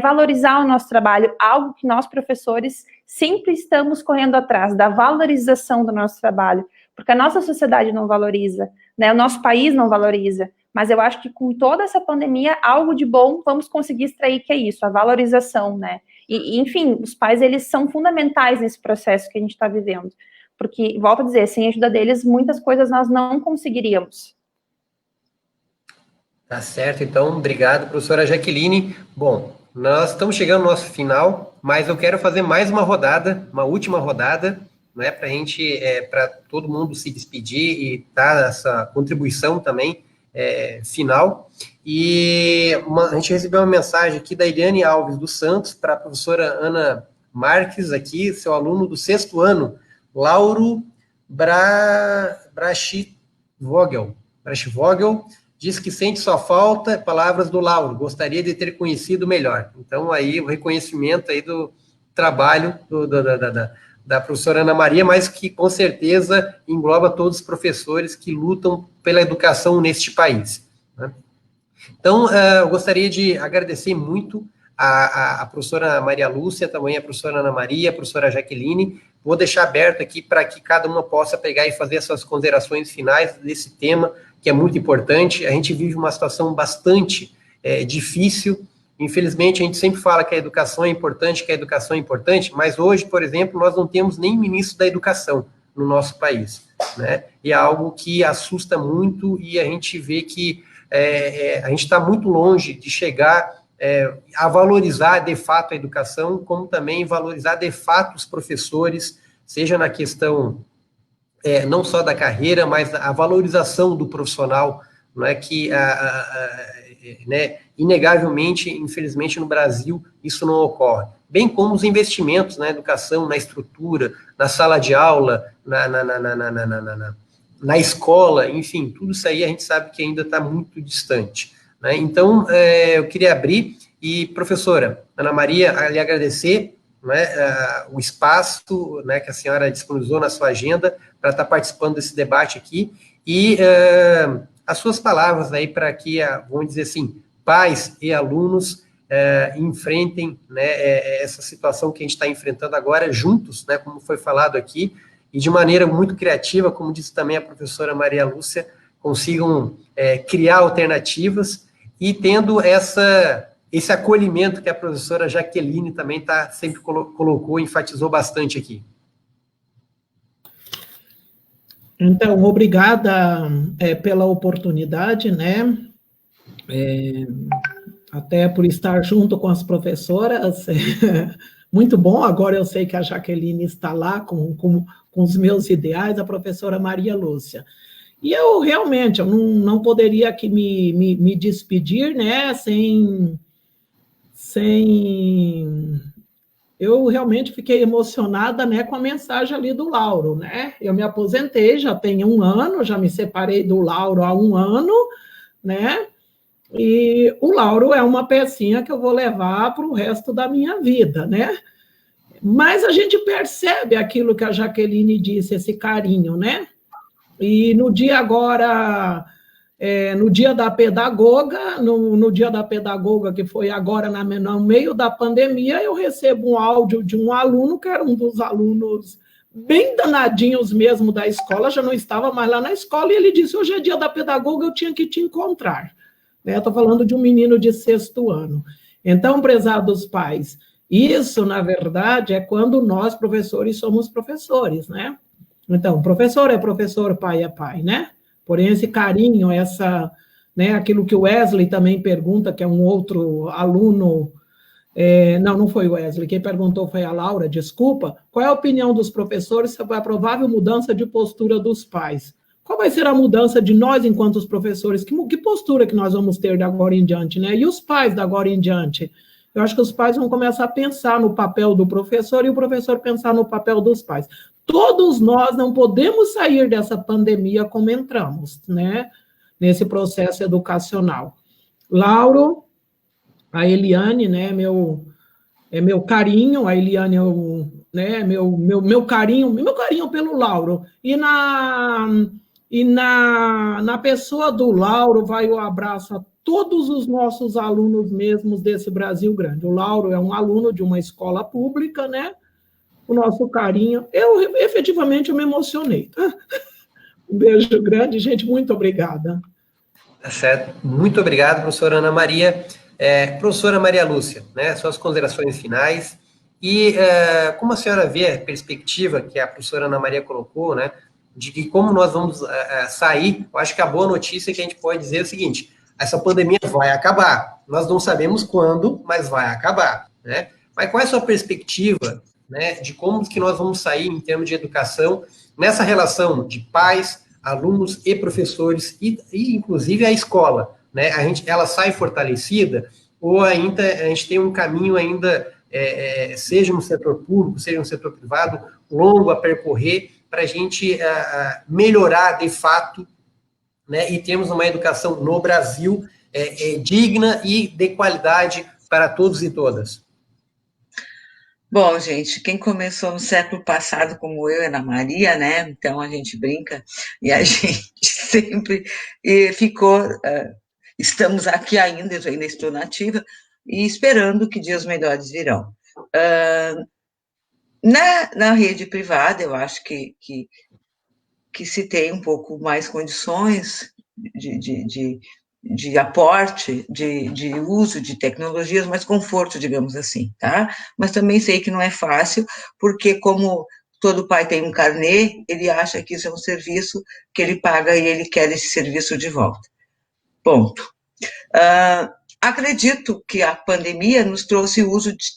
valorizar o nosso trabalho, algo que nós, professores, sempre estamos correndo atrás, da valorização do nosso trabalho, porque a nossa sociedade não valoriza, né, o nosso país não valoriza, mas eu acho que com toda essa pandemia, algo de bom vamos conseguir extrair, que é isso, a valorização, né, e enfim, os pais, eles são fundamentais nesse processo que a gente está vivendo, porque, volto a dizer, sem a ajuda deles, muitas coisas nós não conseguiríamos. Tá certo, então, obrigado, professora Jaqueline. Bom, nós estamos chegando no nosso final, mas eu quero fazer mais uma rodada, uma última rodada, né, para a gente, para todo mundo se despedir e dar essa contribuição também final. E a gente recebeu uma mensagem aqui da Eliane Alves dos Santos para a professora Ana Marques, aqui, seu aluno do 6º ano, Lauro Brachvogel, diz que sente sua falta, palavras do Lauro, gostaria de ter conhecido melhor. Então, aí, o reconhecimento aí do trabalho da professora Ana Maria, mas que, com certeza, engloba todos os professores que lutam pela educação neste país, né? Então, eu gostaria de agradecer muito a professora Maria Lúcia, também a professora Ana Maria, a professora Jaqueline. Vou deixar aberto aqui para que cada uma possa pegar e fazer essas considerações finais desse tema, que é muito importante. A gente vive uma situação bastante difícil. Infelizmente, a gente sempre fala que a educação é importante, mas hoje, por exemplo, nós não temos nem ministro da educação no nosso país, né? E é algo que assusta muito, e a gente vê que a gente está muito longe de chegar a valorizar de fato a educação, como também valorizar de fato os professores, seja na questão não só da carreira, mas a valorização do profissional, não é que né, inegavelmente, infelizmente, no Brasil, isso não ocorre. Bem como os investimentos na educação, na estrutura, na sala de aula, na escola, enfim, tudo isso aí a gente sabe que ainda está muito distante, né? Então, eu queria abrir e, professora Ana Maria, lhe agradecer, né, o espaço, né, que a senhora disponibilizou na sua agenda para estar participando desse debate aqui, e as suas palavras aí para que, vamos dizer assim, pais e alunos enfrentem, né, essa situação que a gente está enfrentando agora juntos, né, como foi falado aqui, e de maneira muito criativa, como disse também a professora Maria Lúcia, consigam criar alternativas e tendo esse acolhimento que a professora Jaqueline também sempre colocou, enfatizou bastante aqui. Então, obrigada pela oportunidade, né? Até por estar junto com as professoras. Muito bom, agora eu sei que a Jaqueline está lá com os meus ideais, a professora Maria Lúcia. E eu realmente não poderia aqui me despedir, né, sem... Eu realmente fiquei emocionada, né, com a mensagem ali do Lauro, né? Eu me aposentei, já tem 1 ano, já me separei do Lauro há 1 ano, né? E o Lauro é uma pecinha que eu vou levar para o resto da minha vida, né? Mas a gente percebe aquilo que a Jaqueline disse, esse carinho, né? E no dia agora, no dia da pedagoga, no dia da pedagoga, que foi agora no meio da pandemia, eu recebo um áudio de um aluno, que era um dos alunos bem danadinhos mesmo da escola, já não estava mais lá na escola, e ele disse, hoje é dia da pedagoga, eu tinha que te encontrar. Estou falando de um menino de 6º ano. Então, prezados pais, isso, na verdade, é quando nós, professores, somos professores, né? Então, professor é professor, pai é pai, né? Porém, esse carinho, aquilo que o Wesley também pergunta, que é um outro aluno, não foi o Wesley, quem perguntou foi a Laura, desculpa, qual é a opinião dos professores sobre a provável mudança de postura dos pais? Qual vai ser a mudança de nós, enquanto os professores? Que postura que nós vamos ter de agora em diante, né? E os pais da agora em diante? Eu acho que os pais vão começar a pensar no papel do professor e o professor pensar no papel dos pais. Todos nós não podemos sair dessa pandemia como entramos, né? Nesse processo educacional. Lauro, a Eliane, né? Meu carinho, a Eliane é meu carinho pelo Lauro. E na pessoa do Lauro vai o abraço a todos os nossos alunos mesmos desse Brasil grande. O Lauro é um aluno de uma escola pública, né? O nosso carinho. Eu efetivamente me emocionei. Tá? Um beijo grande, gente. Muito obrigada. Tá certo. Muito obrigado, professora Ana Maria. Professora Maria Lúcia, né? Suas considerações finais. E como a senhora vê a perspectiva que a professora Ana Maria colocou, né? De que como nós vamos sair, eu acho que a boa notícia que a gente pode dizer é o seguinte: essa pandemia vai acabar. Nós não sabemos quando, mas vai acabar, né? Mas qual é a sua perspectiva, né, de como que nós vamos sair em termos de educação nessa relação de pais, alunos e professores e inclusive a escola, né? Ela sai fortalecida ou ainda a gente tem um caminho ainda, seja no setor público, seja no setor privado, longo a percorrer para a gente melhorar de fato, né, e termos uma educação no Brasil digna e de qualidade para todos e todas? Bom, gente, quem começou no século passado, como eu e Ana Maria, né? Então a gente brinca e a gente sempre ficou. Estamos aqui ainda, eu ainda estou nativa, e esperando que dias melhores virão. Na rede privada, eu acho que se tem um pouco mais condições de aporte, de uso de tecnologias, mais conforto, digamos assim, tá? Mas também sei que não é fácil, porque como todo pai tem um carnê, ele acha que isso é um serviço que ele paga e ele quer esse serviço de volta. Ponto. Acredito que a pandemia nos trouxe o uso de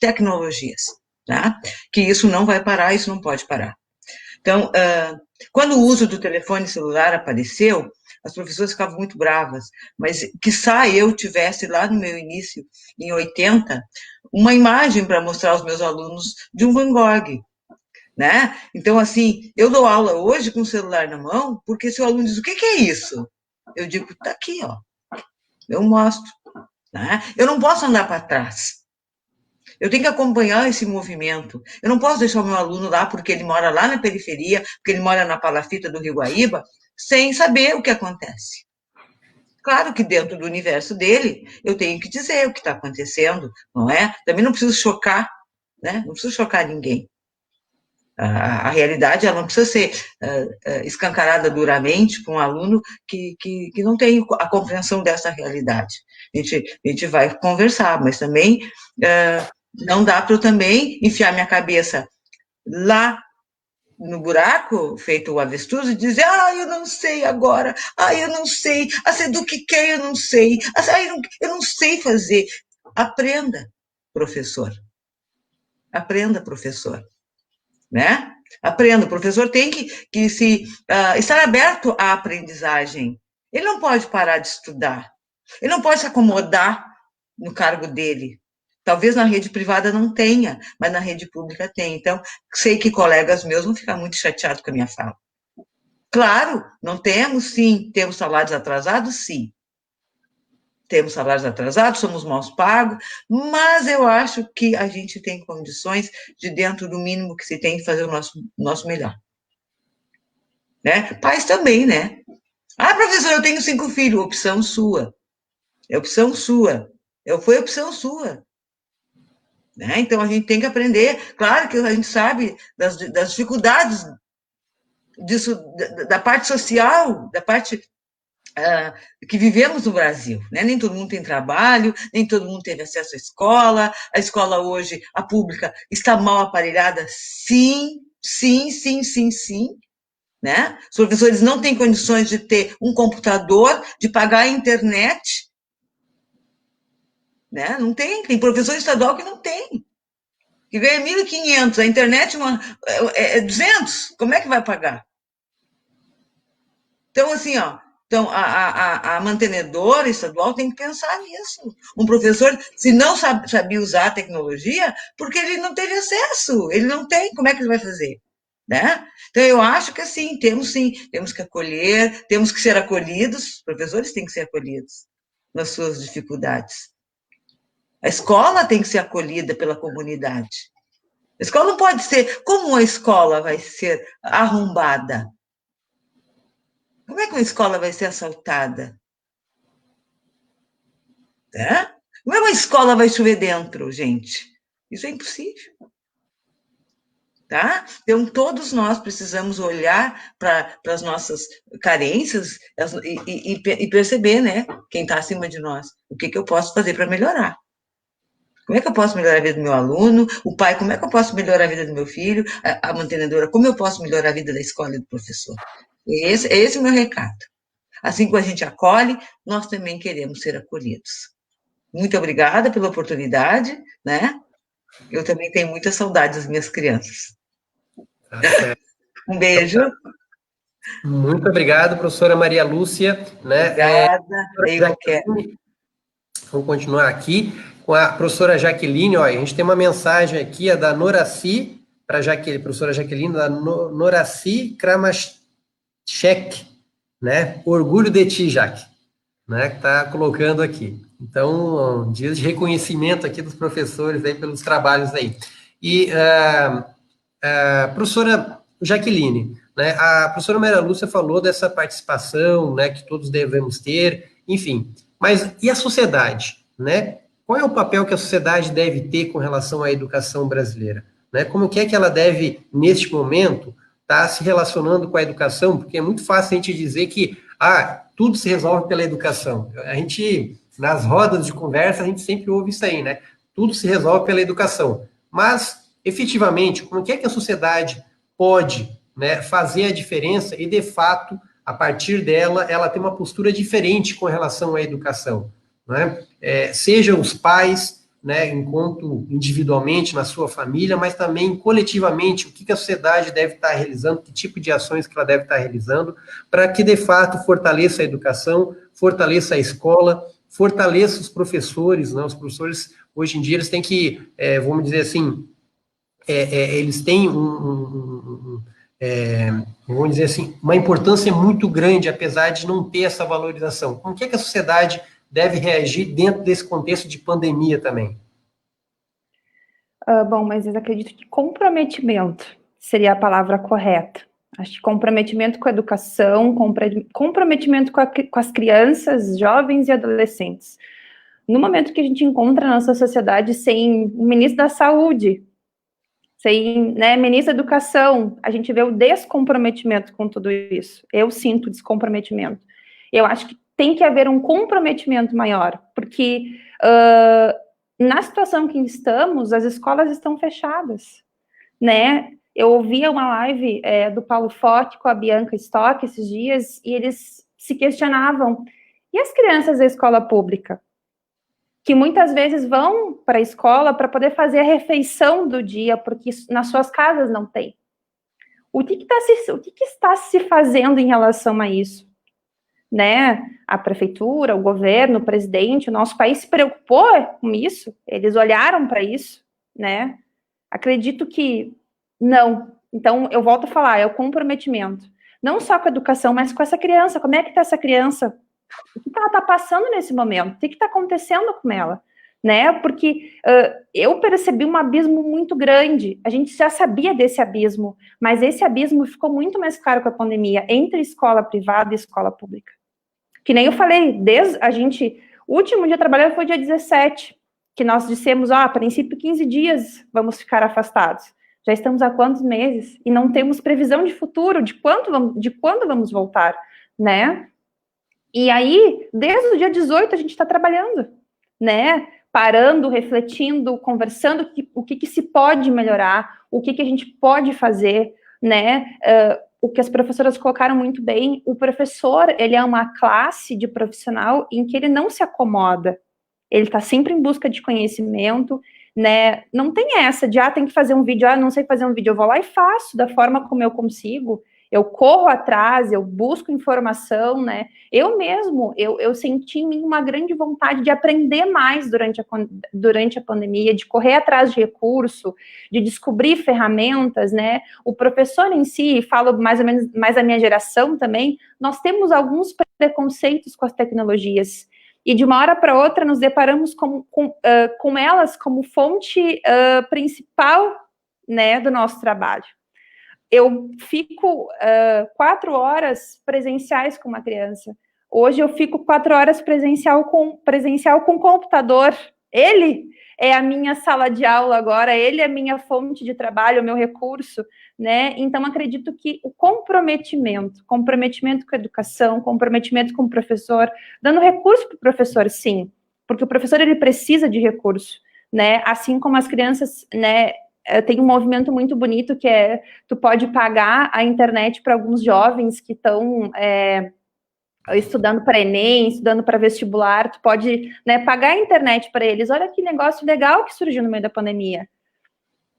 tecnologias, tá? Que isso não vai parar, isso não pode parar. Então, quando o uso do telefone celular apareceu, as professoras ficavam muito bravas, mas quiçá eu tivesse lá no meu início, em 80, uma imagem para mostrar aos meus alunos de um Van Gogh, né? Então, assim, eu dou aula hoje com o celular na mão, porque se o aluno diz, o que é isso? Eu digo, tá aqui, ó. Eu mostro, né? Eu não posso andar para trás. Eu tenho que acompanhar esse movimento. Eu não posso deixar o meu aluno lá porque ele mora lá na periferia, porque ele mora na palafita do Rio Guaíba, sem saber o que acontece. Claro que dentro do universo dele, eu tenho que dizer o que está acontecendo, não é? Também não preciso chocar, né? Não preciso chocar ninguém. A realidade, ela não precisa ser escancarada duramente para um aluno que não tem a compreensão dessa realidade. A gente vai conversar, mas também não dá para eu também enfiar minha cabeça lá no buraco, feito o avestruz, e dizer, eu não sei agora, eu não sei, do que quer, eu não sei, eu não sei fazer. Aprenda, professor. Aprenda, professor. Né? Aprenda, o professor tem que estar aberto à aprendizagem. Ele não pode parar de estudar. Ele não pode se acomodar no cargo dele. Talvez na rede privada não tenha, mas na rede pública tem. Então, sei que colegas meus vão ficar muito chateados com a minha fala. Claro, não temos, sim. Temos salários atrasados, sim. Temos salários atrasados, somos mal pagos, mas eu acho que a gente tem condições de, dentro do mínimo que se tem, fazer o nosso melhor. Né? Pais também, né? Professor, eu tenho 5 filhos. Opção sua. É opção sua. Foi opção sua. né? Então, a gente tem que aprender, claro que a gente sabe das dificuldades disso, da parte social, da parte que vivemos no Brasil, né? Nem todo mundo tem trabalho, nem todo mundo teve acesso à escola hoje, a pública, está mal aparelhada, sim, né? Os professores não têm condições de ter um computador, de pagar a internet, né? Não tem professor estadual que não tem, que ganha 1.500, a internet é 200, como é que vai pagar? Então, assim, a mantenedora estadual tem que pensar nisso. Um professor, se não sabia usar a tecnologia, porque ele não teve acesso, ele não tem, como é que ele vai fazer? Né? Então, eu acho que, assim, temos que acolher, temos que ser acolhidos, os professores têm que ser acolhidos nas suas dificuldades. A escola tem que ser acolhida pela comunidade. A escola não pode ser, como a escola vai ser arrombada? Como é que uma escola vai ser assaltada? Né? Como é que uma escola vai chover dentro, gente? Isso é impossível. Tá? Então, todos nós precisamos olhar para as nossas carências e perceber, né, quem está acima de nós. O que eu posso fazer para melhorar? Como é que eu posso melhorar a vida do meu aluno? O pai, como é que eu posso melhorar a vida do meu filho? A mantenedora, como eu posso melhorar a vida da escola e do professor? Esse é o meu recado. Assim como a gente acolhe, nós também queremos ser acolhidos. Muito obrigada pela oportunidade, né? Eu também tenho muita saudade das minhas crianças. Tá certo. Um beijo. Muito obrigado, professora Maria Lúcia. Né? Vamos continuar aqui com a professora Jaqueline. Ó, a gente tem uma mensagem aqui, da Noraci, para a professora Jaqueline, da Noraci Kramachek, né? Orgulho de ti, Jaque, né? Que está colocando aqui. Então, dias de reconhecimento aqui dos professores aí pelos trabalhos aí. E, professora Jaqueline, né? A professora Maria Lúcia falou dessa participação, né? Que todos devemos ter, enfim. Mas e a sociedade, né? Qual é o papel que a sociedade deve ter com relação à educação brasileira? Né? Como que é que ela deve, neste momento, estar se relacionando com a educação? Porque é muito fácil a gente dizer que tudo se resolve pela educação. A gente, nas rodas de conversa, a gente sempre ouve isso aí, né? Tudo se resolve pela educação. Mas, efetivamente, como que é que a sociedade pode, né, fazer a diferença e, de fato, a partir dela, ela tem uma postura diferente com relação à educação, né? Seja os pais, né, enquanto individualmente na sua família, mas também coletivamente, o que a sociedade deve estar realizando, que tipo de ações que ela deve estar realizando, para que, de fato, fortaleça a educação, fortaleça a escola, fortaleça os professores, né? Os professores, hoje em dia, eles têm que, vamos dizer assim, eles têm vamos dizer assim, uma importância muito grande, apesar de não ter essa valorização. Como que a sociedade deve reagir dentro desse contexto de pandemia também? Bom, mas eu acredito que comprometimento seria a palavra correta. Acho que comprometimento com a educação, comprometimento com as crianças, jovens e adolescentes. No momento que a gente encontra a nossa sociedade sem o ministro da Saúde, sem, né, ministro da Educação, a gente vê o descomprometimento com tudo isso. Eu sinto descomprometimento. Eu acho que tem que haver um comprometimento maior, porque na situação que estamos, as escolas estão fechadas, né? Eu ouvi uma live do Paulo Forte com a Bianca Stock esses dias, e eles se questionavam, e as crianças da escola pública? Que muitas vezes vão para a escola para poder fazer a refeição do dia, porque nas suas casas não tem. O que está se fazendo em relação a isso? Né? A prefeitura, o governo, o presidente, o nosso país se preocupou com isso? Eles olharam para isso? Né? Acredito que não. Então, eu volto a falar, é o comprometimento. Não só com a educação, mas com essa criança. Como é que está essa criança? O que ela está passando nesse momento? O que está acontecendo com ela? Né? Porque eu percebi um abismo muito grande. A gente já sabia desse abismo, mas esse abismo ficou muito mais claro com a pandemia, entre escola privada e escola pública. Que nem eu falei, o último dia trabalhado foi dia 17. que nós dissemos, a princípio 15 dias vamos ficar afastados. Já estamos há quantos meses? E não temos previsão de futuro, de quando vamos voltar, né? E aí, desde o dia 18, a gente está trabalhando, né? Parando, refletindo, conversando o que se pode melhorar, o que a gente pode fazer, né? O que as professoras colocaram muito bem, o professor, ele é uma classe de profissional em que ele não se acomoda, ele está sempre em busca de conhecimento, né? Não tem essa de, tem que fazer um vídeo, não sei fazer um vídeo, eu vou lá e faço da forma como eu consigo, eu corro atrás, eu busco informação, né? Eu mesmo, eu senti em mim uma grande vontade de aprender mais durante a pandemia, de correr atrás de recurso, de descobrir ferramentas, né? O professor em si, falo mais ou menos mais da minha geração também, nós temos alguns preconceitos com as tecnologias, e de uma hora para outra nos deparamos com elas como fonte principal, né, do nosso trabalho. Eu fico 4 horas presenciais com uma criança. Hoje eu fico 4 horas presencial com computador. Ele é a minha sala de aula agora, ele é a minha fonte de trabalho, o meu recurso, né? Então, acredito que o comprometimento com a educação, comprometimento com o professor, dando recurso para o professor, sim, porque o professor, ele precisa de recurso, né? Assim como as crianças, né? Tem um movimento muito bonito que é, tu pode pagar a internet para alguns jovens que estão estudando para Enem, estudando para vestibular, tu pode, né, pagar a internet para eles. Olha que negócio legal que surgiu no meio da pandemia,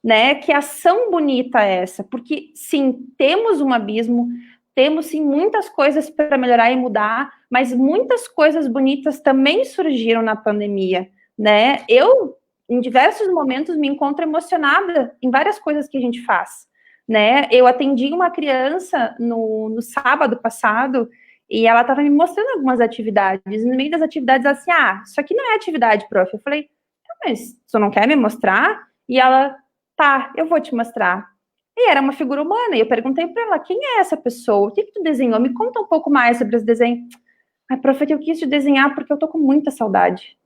né? Que ação bonita é essa, porque sim, temos um abismo, temos sim muitas coisas para melhorar e mudar, mas muitas coisas bonitas também surgiram na pandemia, né? Eu, em diversos momentos, me encontro emocionada em várias coisas que a gente faz, né? Eu atendi uma criança no sábado passado e ela estava me mostrando algumas atividades. No meio das atividades, ela assim, isso aqui não é atividade, prof. Eu falei, mas tu não quer me mostrar? E ela, tá, eu vou te mostrar. E era uma figura humana, e eu perguntei para ela, quem é essa pessoa? O que tu desenhou? Me conta um pouco mais sobre esse desenho. Prof, eu quis te desenhar porque eu tô com muita saudade.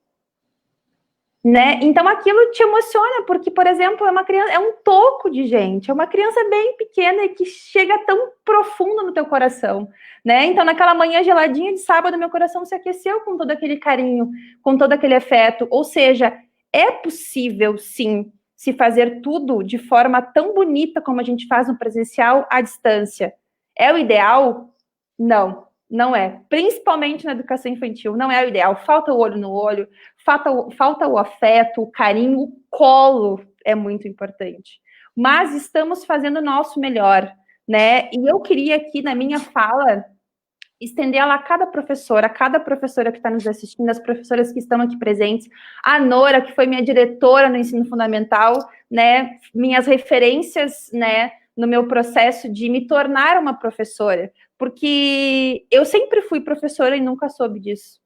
Né? Então aquilo te emociona, porque, por exemplo, é um toco de gente, é uma criança bem pequena e que chega tão profundo no teu coração, né? Então, naquela manhã geladinha de sábado, meu coração se aqueceu com todo aquele carinho, com todo aquele afeto. Ou seja, é possível, sim, se fazer tudo de forma tão bonita como a gente faz no presencial à distância. É o ideal? Não. Não é, principalmente na educação infantil, não é o ideal, falta o olho no olho, falta o afeto, o carinho, o colo é muito importante, mas estamos fazendo o nosso melhor, né, e eu queria aqui na minha fala, estender ela a cada professora que está nos assistindo, as professoras que estão aqui presentes, a Nora, que foi minha diretora no ensino fundamental, né, minhas referências, né, no meu processo de me tornar uma professora, porque eu sempre fui professora e nunca soube disso.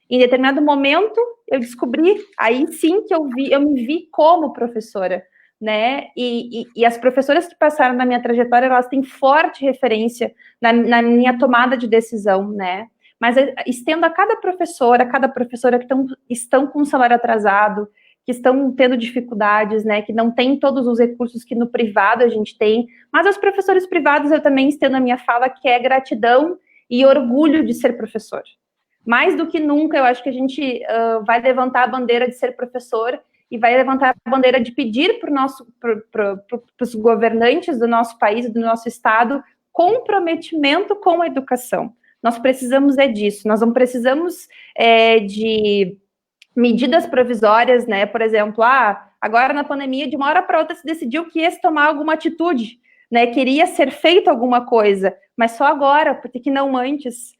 Em determinado momento, eu descobri, aí sim que eu me vi como professora, né? E as professoras que passaram na minha trajetória, elas têm forte referência na minha tomada de decisão, né? Mas estendo a cada professora que estão com o salário atrasado, que estão tendo dificuldades, né, que não tem todos os recursos que no privado a gente tem, mas aos professores privados eu também estendo a minha fala, que é gratidão e orgulho de ser professor. Mais do que nunca, eu acho que a gente vai levantar a bandeira de ser professor e vai levantar a bandeira de pedir para os governantes do nosso país, do nosso estado, comprometimento com a educação. Nós precisamos disso, nós não precisamos de medidas provisórias, né? Por exemplo, agora na pandemia, de uma hora para outra se decidiu que ia tomar alguma atitude, né? Queria ser feita alguma coisa, mas só agora, por que não antes?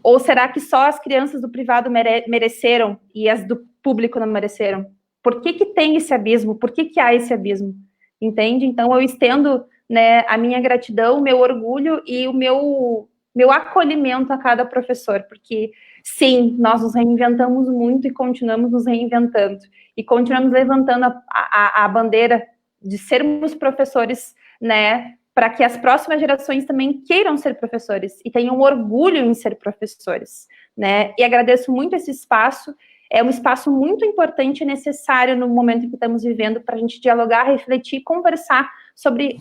Ou será que só as crianças do privado mereceram e as do público não mereceram? Por que tem esse abismo? Por que há esse abismo? Entende? Então, eu estendo, né, a minha gratidão, o meu orgulho e o meu acolhimento a cada professor, porque, sim, nós nos reinventamos muito e continuamos nos reinventando. E continuamos levantando a bandeira de sermos professores, né, para que as próximas gerações também queiram ser professores e tenham orgulho em ser professores, né? E agradeço muito esse espaço. é um espaço muito importante e necessário no momento em que estamos vivendo para a gente dialogar, refletir, conversar sobre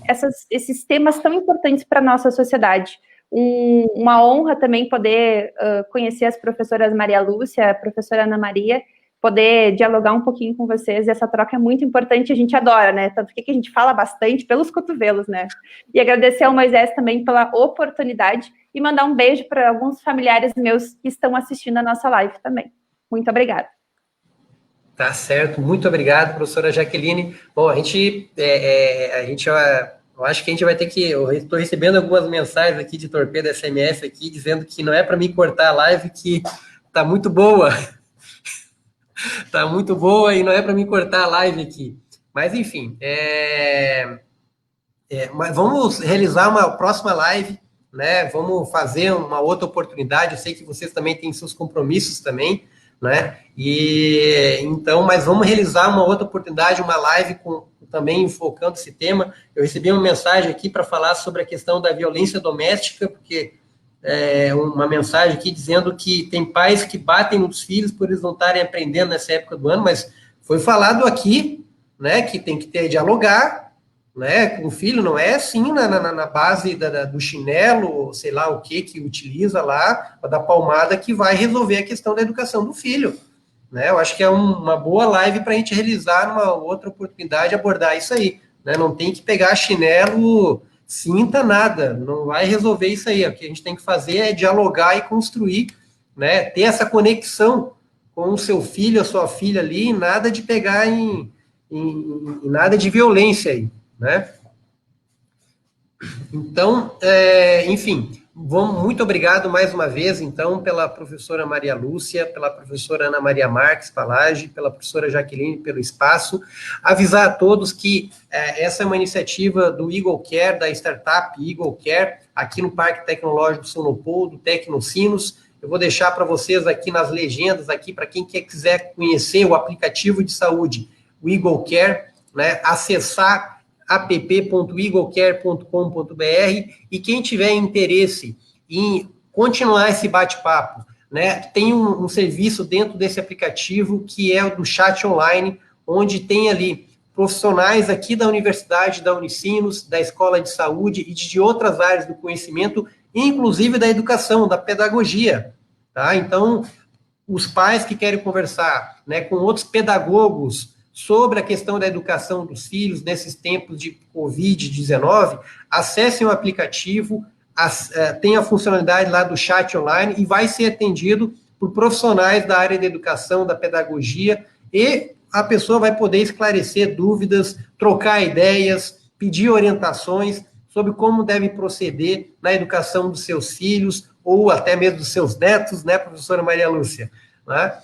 esses temas tão importantes para a nossa sociedade. Uma honra também poder conhecer as professoras Maria Lúcia, a professora Ana Maria, poder dialogar um pouquinho com vocês. Essa troca é muito importante, a gente adora, né? Tanto que a gente fala bastante pelos cotovelos, né? E agradecer ao Moisés também pela oportunidade e mandar um beijo para alguns familiares meus que estão assistindo a nossa live também. Muito obrigada. Tá certo, muito obrigado, professora Jaqueline. Bom, eu acho que a gente vai ter que... Eu estou recebendo algumas mensagens aqui de torpedo SMS aqui, dizendo que não é para mim cortar a live, que tá muito boa. Tá muito boa e não é para mim cortar a live aqui. Mas, enfim, mas vamos realizar uma próxima live, né? Vamos fazer uma outra oportunidade. Eu sei que vocês também têm seus compromissos também, né? E então, mas vamos realizar uma outra oportunidade, uma live também focando esse tema. Eu recebi uma mensagem aqui para falar sobre a questão da violência doméstica, porque uma mensagem aqui dizendo que tem pais que batem nos filhos por eles não estarem aprendendo nessa época do ano, mas foi falado aqui, né, que tem que dialogar, né, com o filho, não é assim na base do chinelo, sei lá o que utiliza lá, da palmada, que vai resolver a questão da educação do filho, né? Eu acho que é uma boa live para a gente realizar numa outra oportunidade, abordar isso aí, né? Não tem que pegar chinelo, cinta, nada, não vai resolver isso aí. O que a gente tem que fazer é dialogar e construir, né? Ter essa conexão com o seu filho, a sua filha ali, e nada de pegar em nada de violência aí, né? Então, enfim, muito obrigado mais uma vez, então, pela professora Maria Lúcia, pela professora Ana Maria Marques Palage, pela professora Jaqueline, pelo espaço. Avisar a todos que essa é uma iniciativa do Eagle Care, da startup Eagle Care, aqui no Parque Tecnológico São Leopoldo, Tecnocinos. Eu vou deixar para vocês aqui nas legendas, aqui para quem quiser conhecer o aplicativo de saúde, o Eagle Care, né, acessar app.eaglecare.com.br, e quem tiver interesse em continuar esse bate-papo, né, tem um serviço dentro desse aplicativo que é o do chat online, onde tem ali profissionais aqui da universidade, da Unicinos, da Escola de Saúde e de outras áreas do conhecimento, inclusive da educação, da pedagogia, tá? Então, os pais que querem conversar, né, com outros pedagogos sobre a questão da educação dos filhos nesses tempos de Covid-19, acessem o aplicativo, tem a funcionalidade lá do chat online e vai ser atendido por profissionais da área da educação, da pedagogia, e a pessoa vai poder esclarecer dúvidas, trocar ideias, pedir orientações sobre como deve proceder na educação dos seus filhos, ou até mesmo dos seus netos, né, professora Maria Lúcia? Né?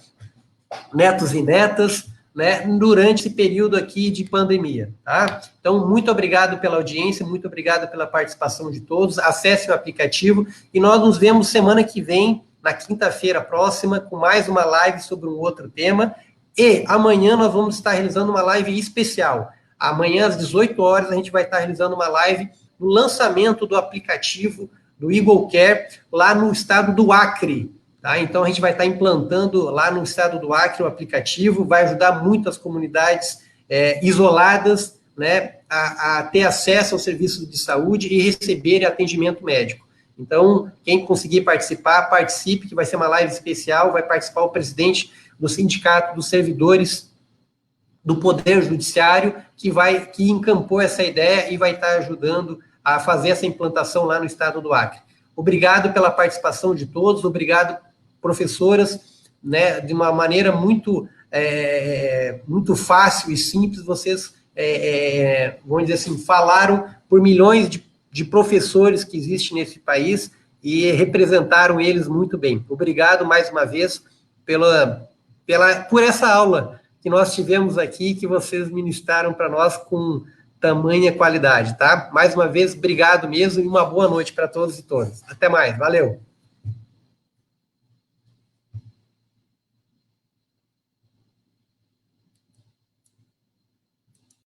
Netos e netas, né, durante esse período aqui de pandemia, tá? Então, muito obrigado pela audiência, muito obrigado pela participação de todos, acesse o aplicativo, e nós nos vemos semana que vem, na quinta-feira próxima, com mais uma live sobre um outro tema, e amanhã nós vamos estar realizando uma live especial. Amanhã, às 18 horas, a gente vai estar realizando uma live no lançamento do aplicativo do Eagle Care, lá no estado do Acre. Tá? Então, a gente vai estar implantando lá no estado do Acre o aplicativo, vai ajudar muito as comunidades isoladas, né, a ter acesso aos serviços de saúde e receber atendimento médico. Então, quem conseguir participar, participe, que vai ser uma live especial, vai participar o presidente do Sindicato dos Servidores do Poder Judiciário, que encampou essa ideia e vai estar ajudando a fazer essa implantação lá no estado do Acre. Obrigado pela participação de todos, obrigado, professoras, né, de uma maneira muito fácil e simples, vocês, vamos dizer assim, falaram por milhões de professores que existem nesse país e representaram eles muito bem. Obrigado mais uma vez por essa aula que nós tivemos aqui, que vocês ministraram para nós com tamanha qualidade, tá? Mais uma vez, obrigado mesmo e uma boa noite para todos e todas. Até mais, valeu!